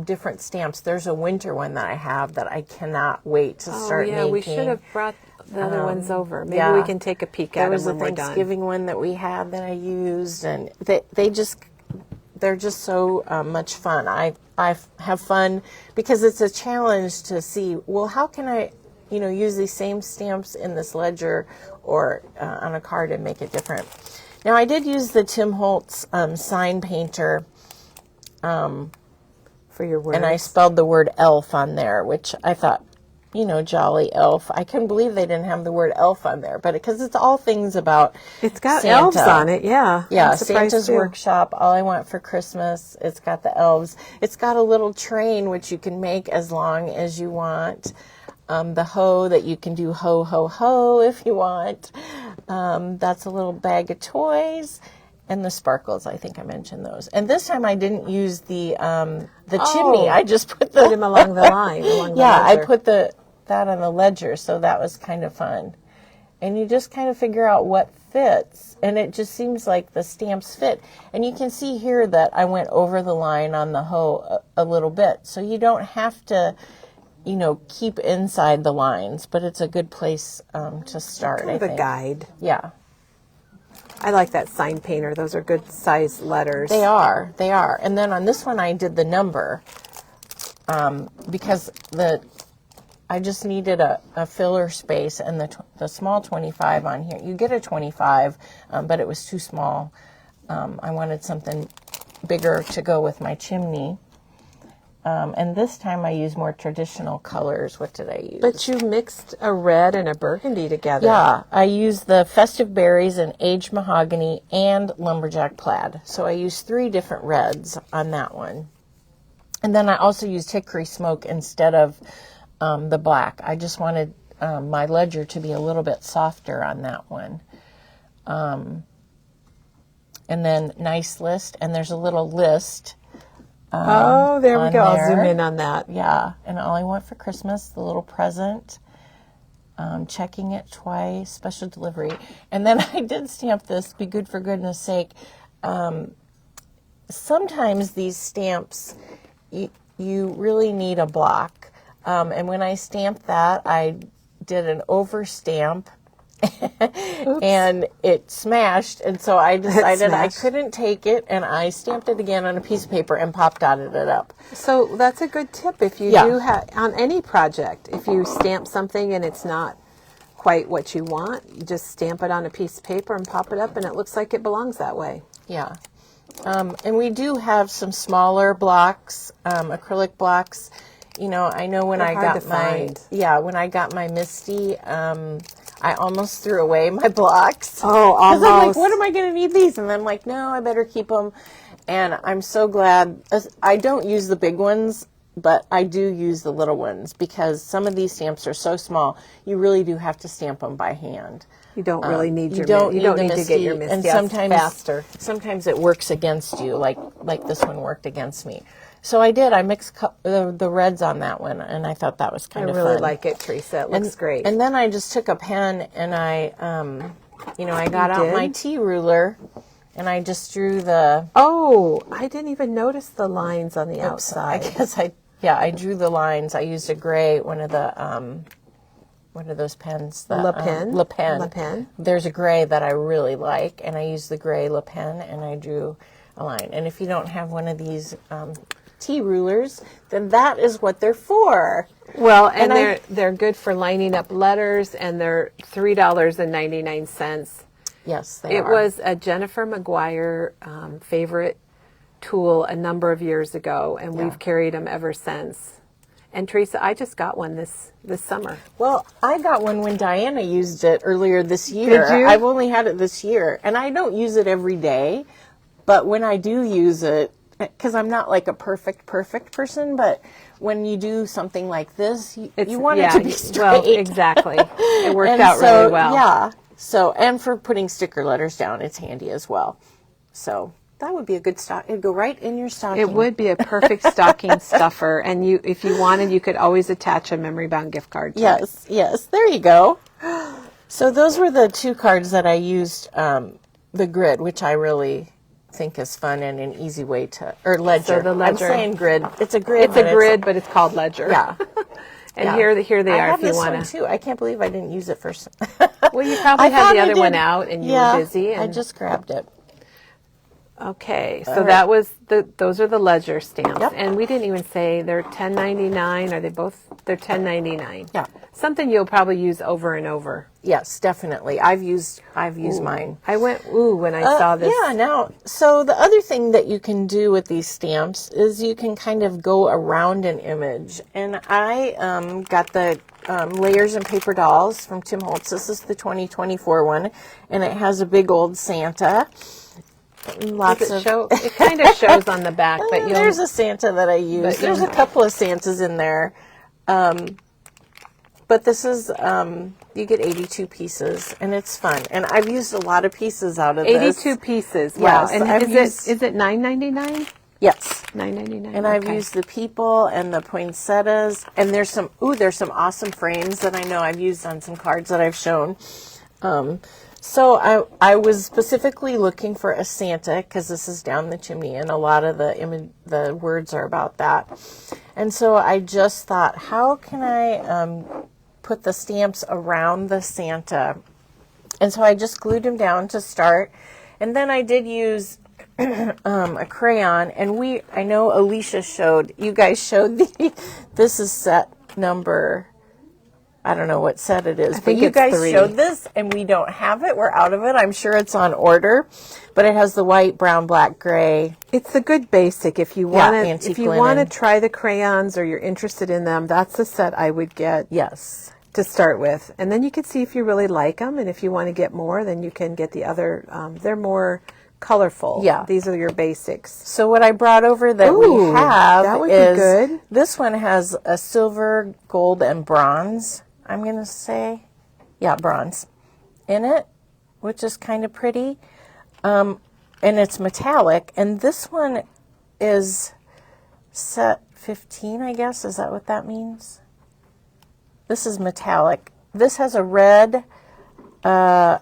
[SPEAKER 2] different stamps. There's a winter one that I have that I cannot wait to start making.
[SPEAKER 1] We should have brought the other ones over. Maybe
[SPEAKER 2] yeah.
[SPEAKER 1] we can take a peek at
[SPEAKER 2] There was
[SPEAKER 1] them
[SPEAKER 2] a
[SPEAKER 1] when we're done.
[SPEAKER 2] Thanksgiving one that we had that I used, and they're just so much fun. I have fun because it's a challenge to see, well, how can I, use these same stamps in this ledger or on a card and make it different. Now, I did use the Tim Holtz sign painter
[SPEAKER 1] for your words.
[SPEAKER 2] and I spelled the word elf on there, which I thought, jolly elf. I couldn't believe they didn't have the word elf on there, but because it's all things about
[SPEAKER 1] It's got
[SPEAKER 2] Santa.
[SPEAKER 1] elves on it, yeah.
[SPEAKER 2] Yeah,
[SPEAKER 1] I'm surprised
[SPEAKER 2] Santa's
[SPEAKER 1] too.
[SPEAKER 2] Workshop, All I Want for Christmas. It's got the elves. It's got a little train, which you can make as long as you want. The hoe that you can do ho, ho, ho if you want. That's a little bag of toys. And the sparkles, I think I mentioned those. And this time I didn't use the chimney. I just put
[SPEAKER 1] them along the line. Along the
[SPEAKER 2] I
[SPEAKER 1] ledger.
[SPEAKER 2] put that on the ledger, so that was kind of fun. And you just kind of figure out what fits, and it just seems like the stamps fit. And you can see here that I went over the line on the hoe a little bit, so you don't have to, keep inside the lines, but it's a good place to start.
[SPEAKER 1] Kind of a guide.
[SPEAKER 2] Yeah.
[SPEAKER 1] I like that sign painter. Those are good size letters.
[SPEAKER 2] They are. And then on this one, I did the number because I just needed a filler space, and the small 25 on here. You get a 25, but it was too small. I wanted something bigger to go with my chimney. And this time I used more traditional colors. What did I use?
[SPEAKER 1] But you mixed a red and a burgundy together.
[SPEAKER 2] Yeah, I used the Festive Berries and Aged Mahogany and Lumberjack Plaid. So I used 3 different reds on that one. And then I also used Hickory Smoke instead of the black. I just wanted my ledger to be a little bit softer on that one. And then Nice List, and there's a little list.
[SPEAKER 1] There we go. I'll zoom in on that.
[SPEAKER 2] Yeah, and All I Want for Christmas, the little present. Checking it twice, special delivery. And then I did stamp this, Be Good for Goodness Sake. Sometimes these stamps, you really need a block. And when I stamped that, I did an overstamp and it smashed. And so I decided I couldn't take it, and I stamped it again on a piece of paper and pop dotted it up.
[SPEAKER 1] So that's a good tip if you do have, on any project, if you stamp something and it's not quite what you want, you just stamp it on a piece of paper and pop it up, and it looks like it belongs that way.
[SPEAKER 2] Yeah. And we do have some smaller blocks, acrylic blocks. I know when I got when I got my Misty, I almost threw away my blocks.
[SPEAKER 1] Oh, almost.
[SPEAKER 2] Because I'm like, what am I going to need these? And I'm like, no, I better keep them. And I'm so glad. I don't use the big ones, but I do use the little ones because some of these stamps are so small, you really do have to stamp them by hand.
[SPEAKER 1] You don't really need
[SPEAKER 2] You
[SPEAKER 1] your
[SPEAKER 2] don't
[SPEAKER 1] you don't
[SPEAKER 2] need
[SPEAKER 1] need
[SPEAKER 2] the
[SPEAKER 1] to get your
[SPEAKER 2] Misty,
[SPEAKER 1] Misty
[SPEAKER 2] and
[SPEAKER 1] faster.
[SPEAKER 2] Sometimes it works against you, like this one worked against me. So I did. I mixed the reds on that one, and I thought that was kind of fun.
[SPEAKER 1] I really like it, Teresa. It looks great.
[SPEAKER 2] And then I just took a pen and I got out my T ruler, and I just drew the.
[SPEAKER 1] Oh, I didn't even notice the lines on the outside.
[SPEAKER 2] I guess I drew the lines. I used a gray, one of those pens. The Le Pen. There's a gray that I really like, and I used the gray Le Pen, and I drew a line. And if you don't have one of these T rulers, then that is what they're for.
[SPEAKER 1] Well, and they're good for lining up letters, and they're $3.99.
[SPEAKER 2] Yes, they are.
[SPEAKER 1] It was a Jennifer McGuire favorite tool a number of years ago, and we've carried them ever since. And Teresa, I just got one this summer.
[SPEAKER 2] Well, I got one when Diana used it earlier this year.
[SPEAKER 1] Did you?
[SPEAKER 2] I've only had it this year, and I don't use it every day, but when I do use it, because I'm not like a perfect person, but when you do something like this, you want it to be straight.
[SPEAKER 1] Well, exactly. It worked out really well.
[SPEAKER 2] Yeah. So, and for putting sticker letters down, it's handy as well. So that would be a good stock. It'd go right in your stocking.
[SPEAKER 1] It would be a perfect stocking stuffer, and if you wanted, you could always attach a memory bound gift card to it.
[SPEAKER 2] Yes. There you go. So those were the two cards that I used. The grid, which I really think is fun and an easy way to, or ledger.
[SPEAKER 1] So the ledger.
[SPEAKER 2] I'm saying grid. It's a grid.
[SPEAKER 1] It's a grid, but it's called ledger.
[SPEAKER 2] Yeah.
[SPEAKER 1] And here they
[SPEAKER 2] I
[SPEAKER 1] are
[SPEAKER 2] have
[SPEAKER 1] if you
[SPEAKER 2] this
[SPEAKER 1] want
[SPEAKER 2] one too. I can't believe I didn't use it first.
[SPEAKER 1] Well, you probably had the other one out and you were busy. And
[SPEAKER 2] I just grabbed it.
[SPEAKER 1] Okay, so that was those are the ledger stamps.
[SPEAKER 2] Yep.
[SPEAKER 1] And we didn't even say they're $10.99. Are they both? They're $10.99.
[SPEAKER 2] Yeah.
[SPEAKER 1] Something you'll probably use over and over.
[SPEAKER 2] Yes, definitely. I've used mine.
[SPEAKER 1] I went when I saw this.
[SPEAKER 2] Yeah, now, so the other thing that you can do with these stamps is you can kind of go around an image. And I got the Layers and Paper Dolls from Tim Holtz. This is the 2024 one, and it has a big old Santa.
[SPEAKER 1] It kind of shows on the back, but
[SPEAKER 2] there's a Santa that I use. There's a couple of Santas in there. But this is, you get 82 pieces, and it's fun. And I've used a lot of pieces out of
[SPEAKER 1] 82 pieces. Wow.
[SPEAKER 2] Yes,
[SPEAKER 1] And is it $9.99?
[SPEAKER 2] Yes.
[SPEAKER 1] $9.99.
[SPEAKER 2] And I've used the people and the poinsettias. And there's some awesome frames that I know I've used on some cards that I've shown. So I was specifically looking for a Santa, because this is down the chimney, and a lot of the words are about that. And so I just thought, how can I put the stamps around the Santa? And so I just glued them down to start. And then I did use a crayon, and I know Alicia you guys showed this is set number, I don't know what set it is, but you guys
[SPEAKER 1] 3.
[SPEAKER 2] showed this, and we don't have it. We're out of it. I'm sure it's on order, but it has the white, brown, black, gray.
[SPEAKER 1] It's a good basic. If you want
[SPEAKER 2] linen.
[SPEAKER 1] to try the crayons or you're interested in them, that's the set I would get.
[SPEAKER 2] Yes.
[SPEAKER 1] To start with, and then you can see if you really like them, and if you want to get more, then you can get the other. They're more colorful.
[SPEAKER 2] Yeah.
[SPEAKER 1] These are your basics.
[SPEAKER 2] So what I brought over that we have
[SPEAKER 1] that would
[SPEAKER 2] is
[SPEAKER 1] be good.
[SPEAKER 2] This one has a silver, gold, and bronze. I'm going to say, bronze in it, which is kind of pretty. And it's metallic. And this one is set 15, I guess. Is that what that means? This is metallic. This has a red, lost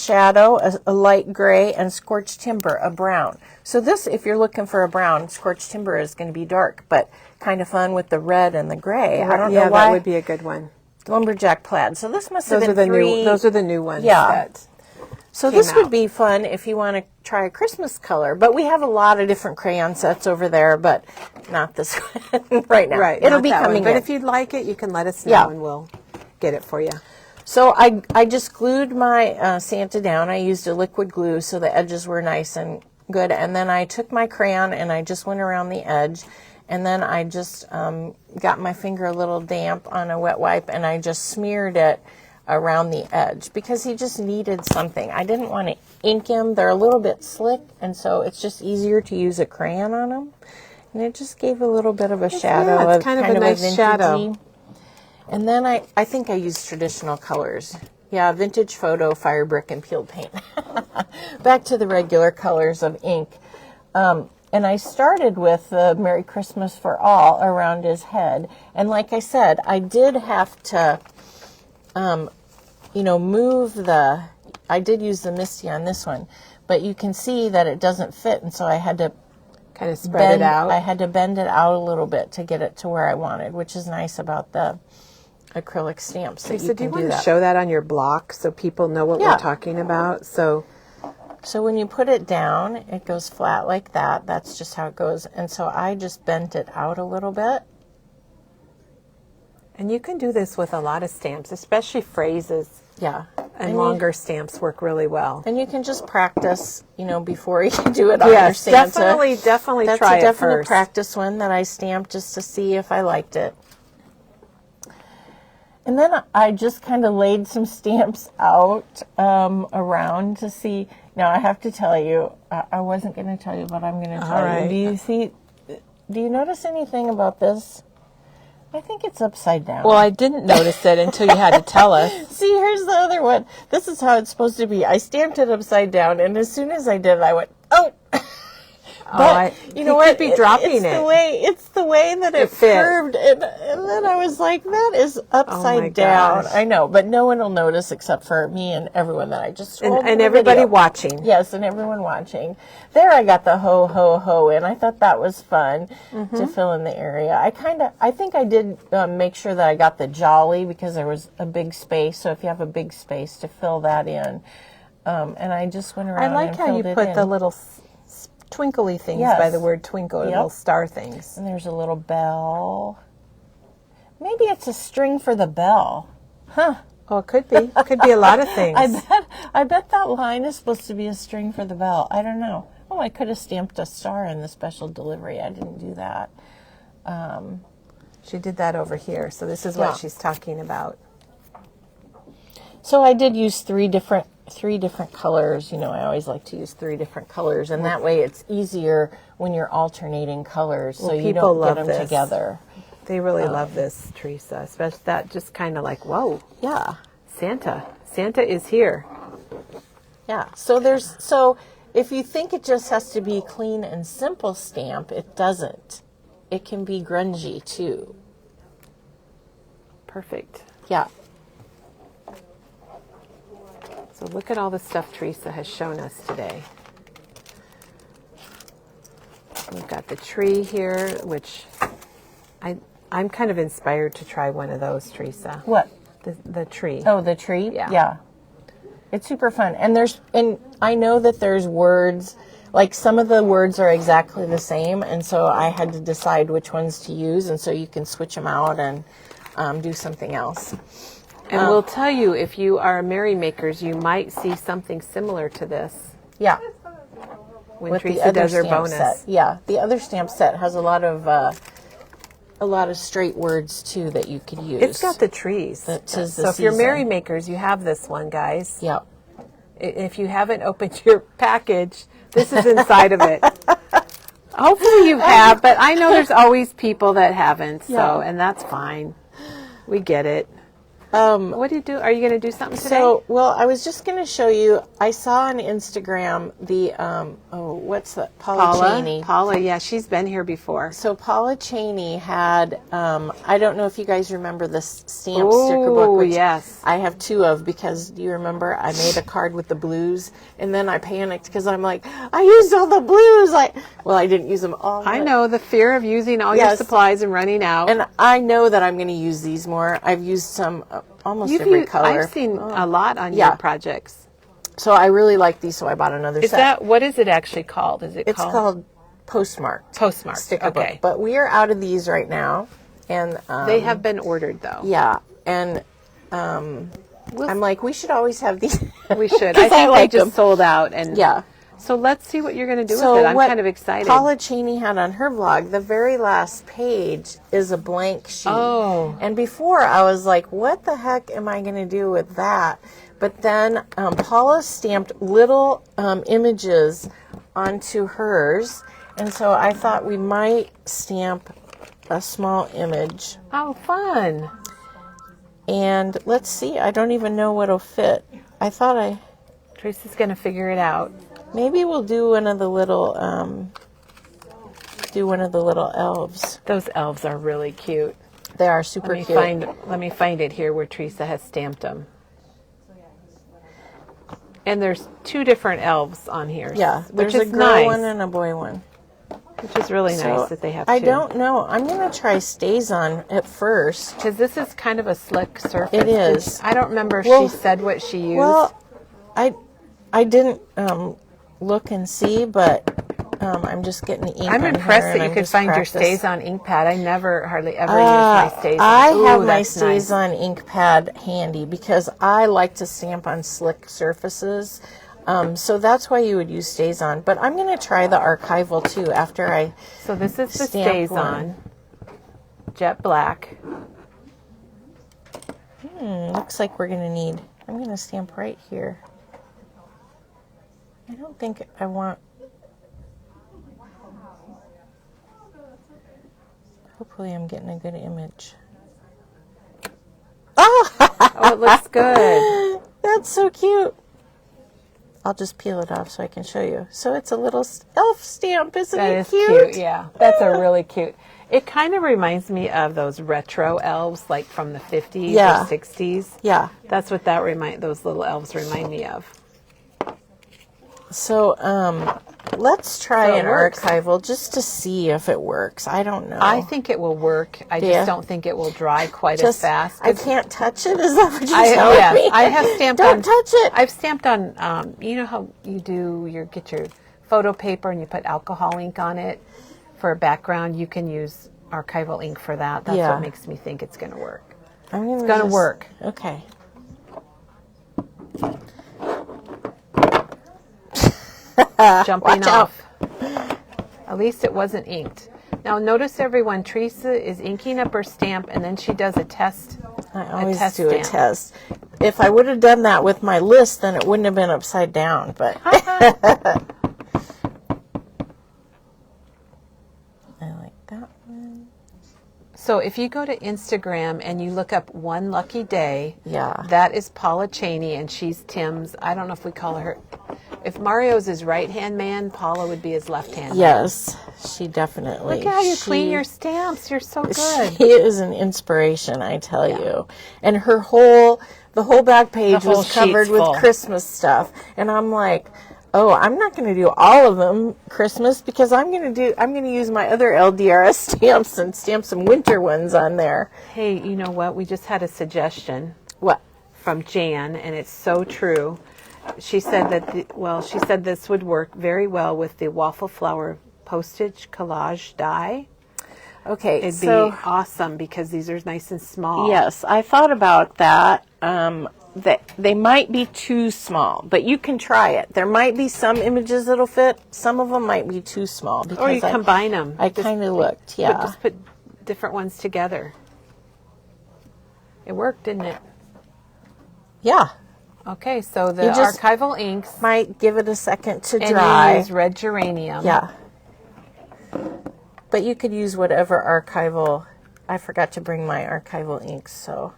[SPEAKER 2] shadow, a light gray, and scorched timber, a brown. So this, if you're looking for a brown, scorched timber is going to be dark, but kind of fun with the red and the gray. I don't know why.
[SPEAKER 1] That would be a good one.
[SPEAKER 2] Lumberjack plaid. So this must have been
[SPEAKER 1] those are the new ones.
[SPEAKER 2] Yeah. So this would be fun if you want to try a Christmas color. But we have a lot of different crayon sets over there, but not this one right now.
[SPEAKER 1] Right.
[SPEAKER 2] It'll be coming in.
[SPEAKER 1] But if you'd like it, you can let us know and we'll get it for you.
[SPEAKER 2] So I just glued my Santa down. I used a liquid glue so the edges were nice and good. And then I took my crayon and I just went around the edge. And then I just got my finger a little damp on a wet wipe and I just smeared it around the edge because he just needed something. I didn't want to ink him. They're a little bit slick, and so it's just easier to use a crayon on them. And it just gave a little bit of a shadow.
[SPEAKER 1] Yeah, it's kind of a nice shadow.
[SPEAKER 2] And then I think I used traditional colors. Yeah, vintage photo, fire brick, and peeled paint. Back to the regular colors of ink. And I started with the Merry Christmas for All around his head. And like I said, I did have to, I did use the Misty on this one, but you can see that it doesn't fit. And so I had to
[SPEAKER 1] kind of spread it out.
[SPEAKER 2] I had to bend it out a little bit to get it to where I wanted, which is nice about the acrylic stamps.
[SPEAKER 1] Teresa, do you want to show that on your block so people know what we're talking about? So
[SPEAKER 2] when you put it down, it goes flat like that. That's just how it goes. And so I just bent it out a little bit.
[SPEAKER 1] And you can do this with a lot of stamps, especially phrases.
[SPEAKER 2] Yeah.
[SPEAKER 1] And longer stamps work really well.
[SPEAKER 2] And you can just practice, before you do it on your Santa.
[SPEAKER 1] Definitely
[SPEAKER 2] That's
[SPEAKER 1] try it first.
[SPEAKER 2] That's a definite practice one that I stamped just to see if I liked it. And then I just kind of laid some stamps out around to see. Now, I have to tell you, I wasn't going to tell you, but I'm going to tell you. Do you notice anything about this? I think it's upside down.
[SPEAKER 1] Well, I didn't notice it until you had to tell us.
[SPEAKER 2] See, here's the other one. This is how it's supposed to be. I stamped it upside down, and as soon as I did, I went, oh! But you know what?
[SPEAKER 1] Could be dropping
[SPEAKER 2] It's the way that it curved, and then I was like, "That is upside down."
[SPEAKER 1] Gosh.
[SPEAKER 2] I know, but no one will notice except for me and everyone that I just
[SPEAKER 1] and everybody watching.
[SPEAKER 2] Yes, and everyone watching. There, I got the ho ho ho in. I thought that was fun to fill in the area. I think I did make sure that I got the jolly because there was a big space. So if you have a big space to fill that in, and I just went around.
[SPEAKER 1] I like how you put the little twinkly things by the word twinkle, little star things.
[SPEAKER 2] And there's a little bell. Maybe it's a string for the bell. Huh.
[SPEAKER 1] Oh, it could be. It could be a lot of things.
[SPEAKER 2] I bet that line is supposed to be a string for the bell. I don't know. Oh, I could have stamped a star in the special delivery. I didn't do that.
[SPEAKER 1] She did that over here. So this is what she's talking about.
[SPEAKER 2] So I did use three different colors. I always like to use 3 different colors, and that way it's easier when you're alternating colors, so you don't get them together.
[SPEAKER 1] They really love this, Teresa. Especially that just kind of like, whoa.
[SPEAKER 2] Yeah.
[SPEAKER 1] Santa is here.
[SPEAKER 2] Yeah. So if you think it just has to be clean and simple stamp, it doesn't. It can be grungy too.
[SPEAKER 1] Perfect.
[SPEAKER 2] Yeah.
[SPEAKER 1] So look at all the stuff Teresa has shown us today. We've got the tree here, which I'm kind of inspired to try one of those, Teresa.
[SPEAKER 2] What?
[SPEAKER 1] The tree.
[SPEAKER 2] Oh, the tree?
[SPEAKER 1] Yeah.
[SPEAKER 2] It's super fun. And I know that there's words, like some of the words are exactly the same, and so I had to decide which ones to use, and so you can switch them out and do something else.
[SPEAKER 1] And we'll tell you, if you are Merry Makers, you might see something similar to this.
[SPEAKER 2] Yeah.
[SPEAKER 1] When with Teresa does her bonus.
[SPEAKER 2] Set. Yeah, the other stamp set has a lot of straight words too that you could use.
[SPEAKER 1] It's got the trees. So if you're Merry Makers, you have this one, guys.
[SPEAKER 2] Yeah.
[SPEAKER 1] If you haven't opened your package, this is inside of it. Hopefully you have, but I know there's always people that haven't. So, and that's fine. We get it. What do you do? Are you going to do something today?
[SPEAKER 2] Well, I was just going to show you. I saw on Instagram the what's that? Paula Cheney.
[SPEAKER 1] Paula, yeah, she's been here before.
[SPEAKER 2] So Paula Cheney had. I don't know if you guys remember the stamp sticker book. Which
[SPEAKER 1] yes.
[SPEAKER 2] I have 2 of because do you remember I made a card with the blues and then I panicked because I'm like I used all the blues. I didn't use them all.
[SPEAKER 1] I know the fear of using all your supplies and running out.
[SPEAKER 2] And I know that I'm going to use these more. I've used some. Almost every color.
[SPEAKER 1] I've seen a lot on your projects.
[SPEAKER 2] So I really like these, so I bought another set.
[SPEAKER 1] What is it actually called?
[SPEAKER 2] It's called Postmark.
[SPEAKER 1] Postmark.
[SPEAKER 2] Sticker book. But we are out of these right now. And
[SPEAKER 1] they have been ordered, though.
[SPEAKER 2] Yeah. And I'm like, we should always have these.
[SPEAKER 1] We should. I think they just sold out. And
[SPEAKER 2] yeah.
[SPEAKER 1] So let's see what you're going to do with it. I'm kind of excited.
[SPEAKER 2] Paula Cheney had on her blog, the very last page is a blank sheet.
[SPEAKER 1] Oh.
[SPEAKER 2] And before I was like, what the heck am I going to do with that? But then Paula stamped little images onto hers. And so I thought we might stamp a small image.
[SPEAKER 1] Oh, fun.
[SPEAKER 2] And let's see. I don't even know what'll fit.
[SPEAKER 1] Teresa's going to figure it out.
[SPEAKER 2] Maybe we'll do one of the little do one of the little elves.
[SPEAKER 1] Those elves are really cute.
[SPEAKER 2] They are super cute.
[SPEAKER 1] Let me find it here where Teresa has stamped them. And there's 2 different elves on here.
[SPEAKER 2] Yeah,
[SPEAKER 1] which
[SPEAKER 2] there's a
[SPEAKER 1] is
[SPEAKER 2] girl
[SPEAKER 1] nice.
[SPEAKER 2] one and a boy one.
[SPEAKER 1] Which is really nice that they have 2.
[SPEAKER 2] I don't know. I'm going to try Stays On at first.
[SPEAKER 1] Because this is kind of a slick surface.
[SPEAKER 2] It is.
[SPEAKER 1] I don't remember if she said what she used.
[SPEAKER 2] Well, I didn't look and see, but I'm just getting the ink.
[SPEAKER 1] I'm
[SPEAKER 2] on
[SPEAKER 1] impressed
[SPEAKER 2] here
[SPEAKER 1] that
[SPEAKER 2] and
[SPEAKER 1] you
[SPEAKER 2] I'm
[SPEAKER 1] could
[SPEAKER 2] just
[SPEAKER 1] find your
[SPEAKER 2] practice.
[SPEAKER 1] Stays On ink pad. I never hardly ever use my Stays On.
[SPEAKER 2] I have
[SPEAKER 1] Ooh,
[SPEAKER 2] my
[SPEAKER 1] that's
[SPEAKER 2] Stays
[SPEAKER 1] nice.
[SPEAKER 2] On ink pad handy because I like to stamp on slick surfaces. So that's why you would use Stays On. But I'm going to try the archival too after I
[SPEAKER 1] So this is the
[SPEAKER 2] stamp
[SPEAKER 1] Stays
[SPEAKER 2] one.
[SPEAKER 1] On. Jet black.
[SPEAKER 2] Looks like we're going to need, I'm going to stamp right here. I don't think I want, hopefully I'm getting a good image.
[SPEAKER 1] Oh, it looks good.
[SPEAKER 2] That's so cute. I'll just peel it off so I can show you. So it's a little elf stamp, isn't
[SPEAKER 1] That
[SPEAKER 2] it
[SPEAKER 1] is
[SPEAKER 2] cute?
[SPEAKER 1] cute. Yeah, that's a really cute. It kind of reminds me of those retro elves, like from the 50s
[SPEAKER 2] Yeah.
[SPEAKER 1] or 60s.
[SPEAKER 2] Yeah.
[SPEAKER 1] That's what those little elves remind me of.
[SPEAKER 2] So let's try
[SPEAKER 1] So it
[SPEAKER 2] an
[SPEAKER 1] works.
[SPEAKER 2] archival just to see if it works. I don't know.
[SPEAKER 1] I think it will work. I
[SPEAKER 2] Yeah.
[SPEAKER 1] just don't think it will dry quite
[SPEAKER 2] just
[SPEAKER 1] as fast.
[SPEAKER 2] I can't touch it. Is that what you're telling
[SPEAKER 1] Yes,
[SPEAKER 2] me?
[SPEAKER 1] I have stamped
[SPEAKER 2] Don't
[SPEAKER 1] on.
[SPEAKER 2] touch it.
[SPEAKER 1] I've stamped on. You know how you get your photo paper and you put alcohol ink on it for a background. You can use archival ink for that. That's
[SPEAKER 2] Yeah.
[SPEAKER 1] what makes me think it's going to work.
[SPEAKER 2] It's
[SPEAKER 1] gonna work.
[SPEAKER 2] Okay.
[SPEAKER 1] Jumping
[SPEAKER 2] Watch out.
[SPEAKER 1] off. At least it wasn't inked. Now notice everyone, Teresa is inking up her stamp and then she does a test.
[SPEAKER 2] I always
[SPEAKER 1] test
[SPEAKER 2] do a
[SPEAKER 1] stamp.
[SPEAKER 2] test. If I would have done that with my list, then it wouldn't have been upside down. But I like that one.
[SPEAKER 1] So if you go to Instagram and you look up One Lucky Day,
[SPEAKER 2] Yeah.
[SPEAKER 1] that is Paula Cheney and she's Tim's. I don't know if we call her. If Mario's his right-hand man, Paula would be his left-hand man.
[SPEAKER 2] Yes, she definitely.
[SPEAKER 1] Look at how you clean your stamps. You're so good.
[SPEAKER 2] She is an inspiration, I tell you. And the whole back page
[SPEAKER 1] The whole
[SPEAKER 2] was covered
[SPEAKER 1] sheet's
[SPEAKER 2] with
[SPEAKER 1] full.
[SPEAKER 2] Christmas stuff. And I'm like, oh, I'm not going to do all of them Christmas because I'm going to use my other LDRS stamps and stamp some winter ones on there.
[SPEAKER 1] Hey, you know what? We just had a suggestion
[SPEAKER 2] What?
[SPEAKER 1] from Jan, and it's so true. She said she said this would work very well with the waffle flower postage collage die.
[SPEAKER 2] Okay,
[SPEAKER 1] It'd
[SPEAKER 2] so
[SPEAKER 1] be awesome because these are nice and small.
[SPEAKER 2] yes, I thought about that. That they might be too small, but you can try it. There might be some images that'll fit. Some of them might be too small. Because
[SPEAKER 1] Or you combine them.
[SPEAKER 2] I kind of looked, yeah.
[SPEAKER 1] Just put different ones together. It worked, didn't it?
[SPEAKER 2] Yeah.
[SPEAKER 1] Okay, so the
[SPEAKER 2] You just
[SPEAKER 1] archival inks,
[SPEAKER 2] might give it a second to
[SPEAKER 1] and
[SPEAKER 2] dry.
[SPEAKER 1] you use red geranium.
[SPEAKER 2] Yeah. But you could use whatever archival. I forgot to bring my archival inks, so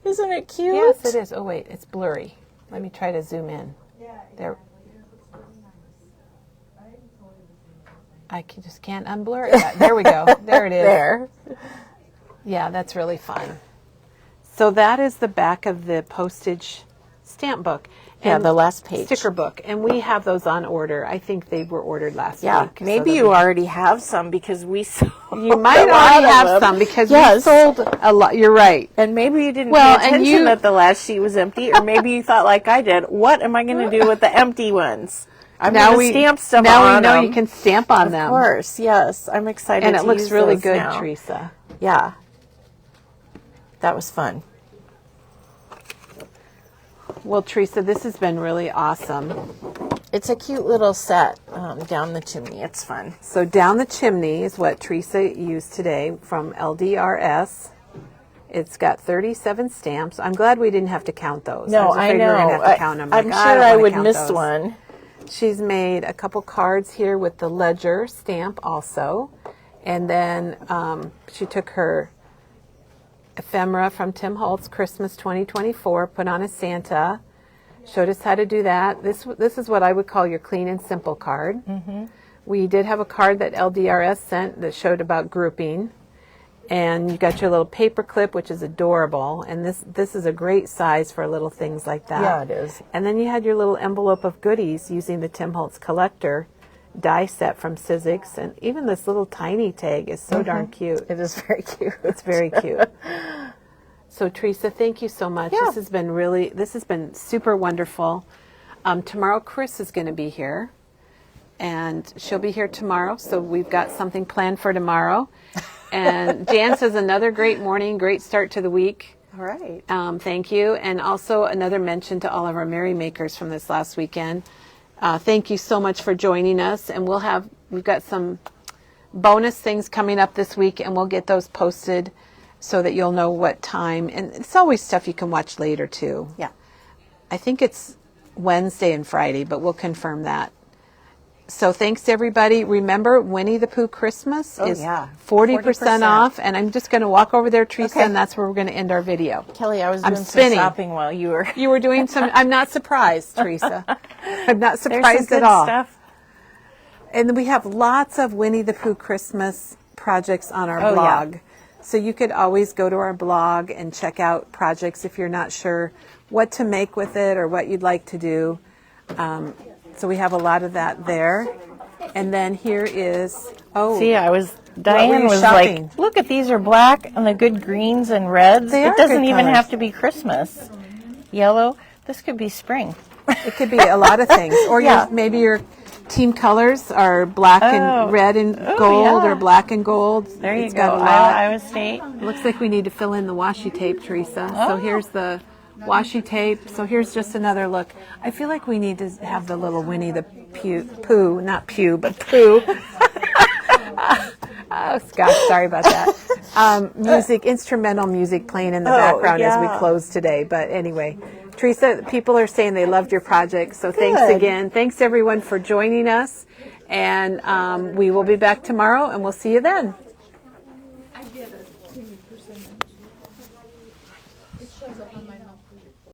[SPEAKER 2] isn't it cute?
[SPEAKER 1] Yes, it is. Oh wait, it's blurry. Let me try to zoom in. There. Just can't unblur it. There we go. There it is.
[SPEAKER 2] There.
[SPEAKER 1] Yeah, that's really fun. So that is the back of the postage stamp book.
[SPEAKER 2] Yeah, the last page.
[SPEAKER 1] Sticker book. And we have those on order. I think they were ordered last
[SPEAKER 2] Yeah,
[SPEAKER 1] week.
[SPEAKER 2] maybe you already have some because we sold
[SPEAKER 1] You might
[SPEAKER 2] a lot
[SPEAKER 1] already
[SPEAKER 2] of
[SPEAKER 1] have
[SPEAKER 2] them.
[SPEAKER 1] some because
[SPEAKER 2] Yes.
[SPEAKER 1] we sold a lot. You're right.
[SPEAKER 2] And maybe you didn't
[SPEAKER 1] Well,
[SPEAKER 2] pay
[SPEAKER 1] and
[SPEAKER 2] attention
[SPEAKER 1] you-
[SPEAKER 2] that the last sheet was empty, or maybe you thought like I did, what am I going to do with the empty ones? I'm going to stamp stuff
[SPEAKER 1] now
[SPEAKER 2] on
[SPEAKER 1] we know
[SPEAKER 2] them.
[SPEAKER 1] you can stamp on them.
[SPEAKER 2] Of course, yes. I'm excited
[SPEAKER 1] And
[SPEAKER 2] to
[SPEAKER 1] it looks
[SPEAKER 2] use
[SPEAKER 1] really
[SPEAKER 2] those
[SPEAKER 1] good,
[SPEAKER 2] now.
[SPEAKER 1] Teresa.
[SPEAKER 2] Yeah. That was fun.
[SPEAKER 1] Well, Teresa, this has been really awesome.
[SPEAKER 2] It's a cute little set down the chimney. It's fun.
[SPEAKER 1] So Down the Chimney is what Teresa used today from LDRS. It's got 37 stamps. I'm glad we didn't have to count those.
[SPEAKER 2] No,
[SPEAKER 1] was
[SPEAKER 2] I
[SPEAKER 1] afraid we were
[SPEAKER 2] know.
[SPEAKER 1] gonna have to count them.
[SPEAKER 2] I'm
[SPEAKER 1] Like,
[SPEAKER 2] sure
[SPEAKER 1] don't
[SPEAKER 2] I
[SPEAKER 1] wanna
[SPEAKER 2] would
[SPEAKER 1] count
[SPEAKER 2] miss
[SPEAKER 1] those.
[SPEAKER 2] one.
[SPEAKER 1] She's made a couple cards here with the ledger stamp also. And then she took her ephemera from Tim Holtz, Christmas 2024, put on a Santa, showed us how to do that. This is what I would call your clean and simple card. We did have a card that LDRS sent that showed about grouping. And you got your little paper clip, which is adorable. And this is a great size for little things like that.
[SPEAKER 2] Yeah, it is.
[SPEAKER 1] And then you had your little envelope of goodies using the Tim Holtz Collector die set from Sizzix. And even this little tiny tag is so darn cute.
[SPEAKER 2] It is very cute.
[SPEAKER 1] It's very cute. So Teresa, thank you so much.
[SPEAKER 2] Yeah.
[SPEAKER 1] This has been super wonderful. Tomorrow Chris is going to be here. And she'll be here tomorrow. So we've got something planned for tomorrow. And Jan says another great morning, great start to the week.
[SPEAKER 2] All right.
[SPEAKER 1] Thank you. And also another mention to all of our Merrymakers from this last weekend. Thank you so much for joining us. And we've got some bonus things coming up this week, and we'll get those posted so that you'll know what time. And it's always stuff you can watch later too.
[SPEAKER 2] Yeah. I
[SPEAKER 1] think it's Wednesday and Friday, but we'll confirm that. So thanks to everybody. Remember, Winnie the Pooh Christmas is 40% off. And I'm just going to walk over there, Teresa, and that's where we're going to end our video.
[SPEAKER 2] Kelly, I was doing
[SPEAKER 1] spinning.
[SPEAKER 2] some shopping while you were...
[SPEAKER 1] You were doing some... I'm not surprised, Teresa. I'm not surprised
[SPEAKER 2] There's some
[SPEAKER 1] at
[SPEAKER 2] good
[SPEAKER 1] all.
[SPEAKER 2] Stuff.
[SPEAKER 1] And we have lots of Winnie the Pooh Christmas projects on our blog.
[SPEAKER 2] Yeah.
[SPEAKER 1] So you could always go to our blog and check out projects if you're not sure what to make with it or what you'd like to do. So we have a lot of that there. And then here is,
[SPEAKER 2] Diane was
[SPEAKER 1] shopping?
[SPEAKER 2] like, look at these are black and the good greens and reds.
[SPEAKER 1] They
[SPEAKER 2] it
[SPEAKER 1] are
[SPEAKER 2] doesn't
[SPEAKER 1] good
[SPEAKER 2] even
[SPEAKER 1] colors.
[SPEAKER 2] have to be Christmas. Yellow, this could be spring.
[SPEAKER 1] It could be a lot of things. Or maybe your team colors are black and red and gold or black and gold.
[SPEAKER 2] There you
[SPEAKER 1] It's
[SPEAKER 2] go,
[SPEAKER 1] got a lot.
[SPEAKER 2] Iowa State.
[SPEAKER 1] Looks like we need to fill in the washi tape, Teresa. So here's the washi tape. So here's just another look. I feel like we need to have the little Winnie the Pooh, not Pew, but Pooh. Oh, gosh, sorry about that. Instrumental music playing in the background as we close today. But anyway, Teresa, people are saying they loved your project. So thanks again. Thanks, everyone, for joining us. And we will be back tomorrow, and we'll see you then.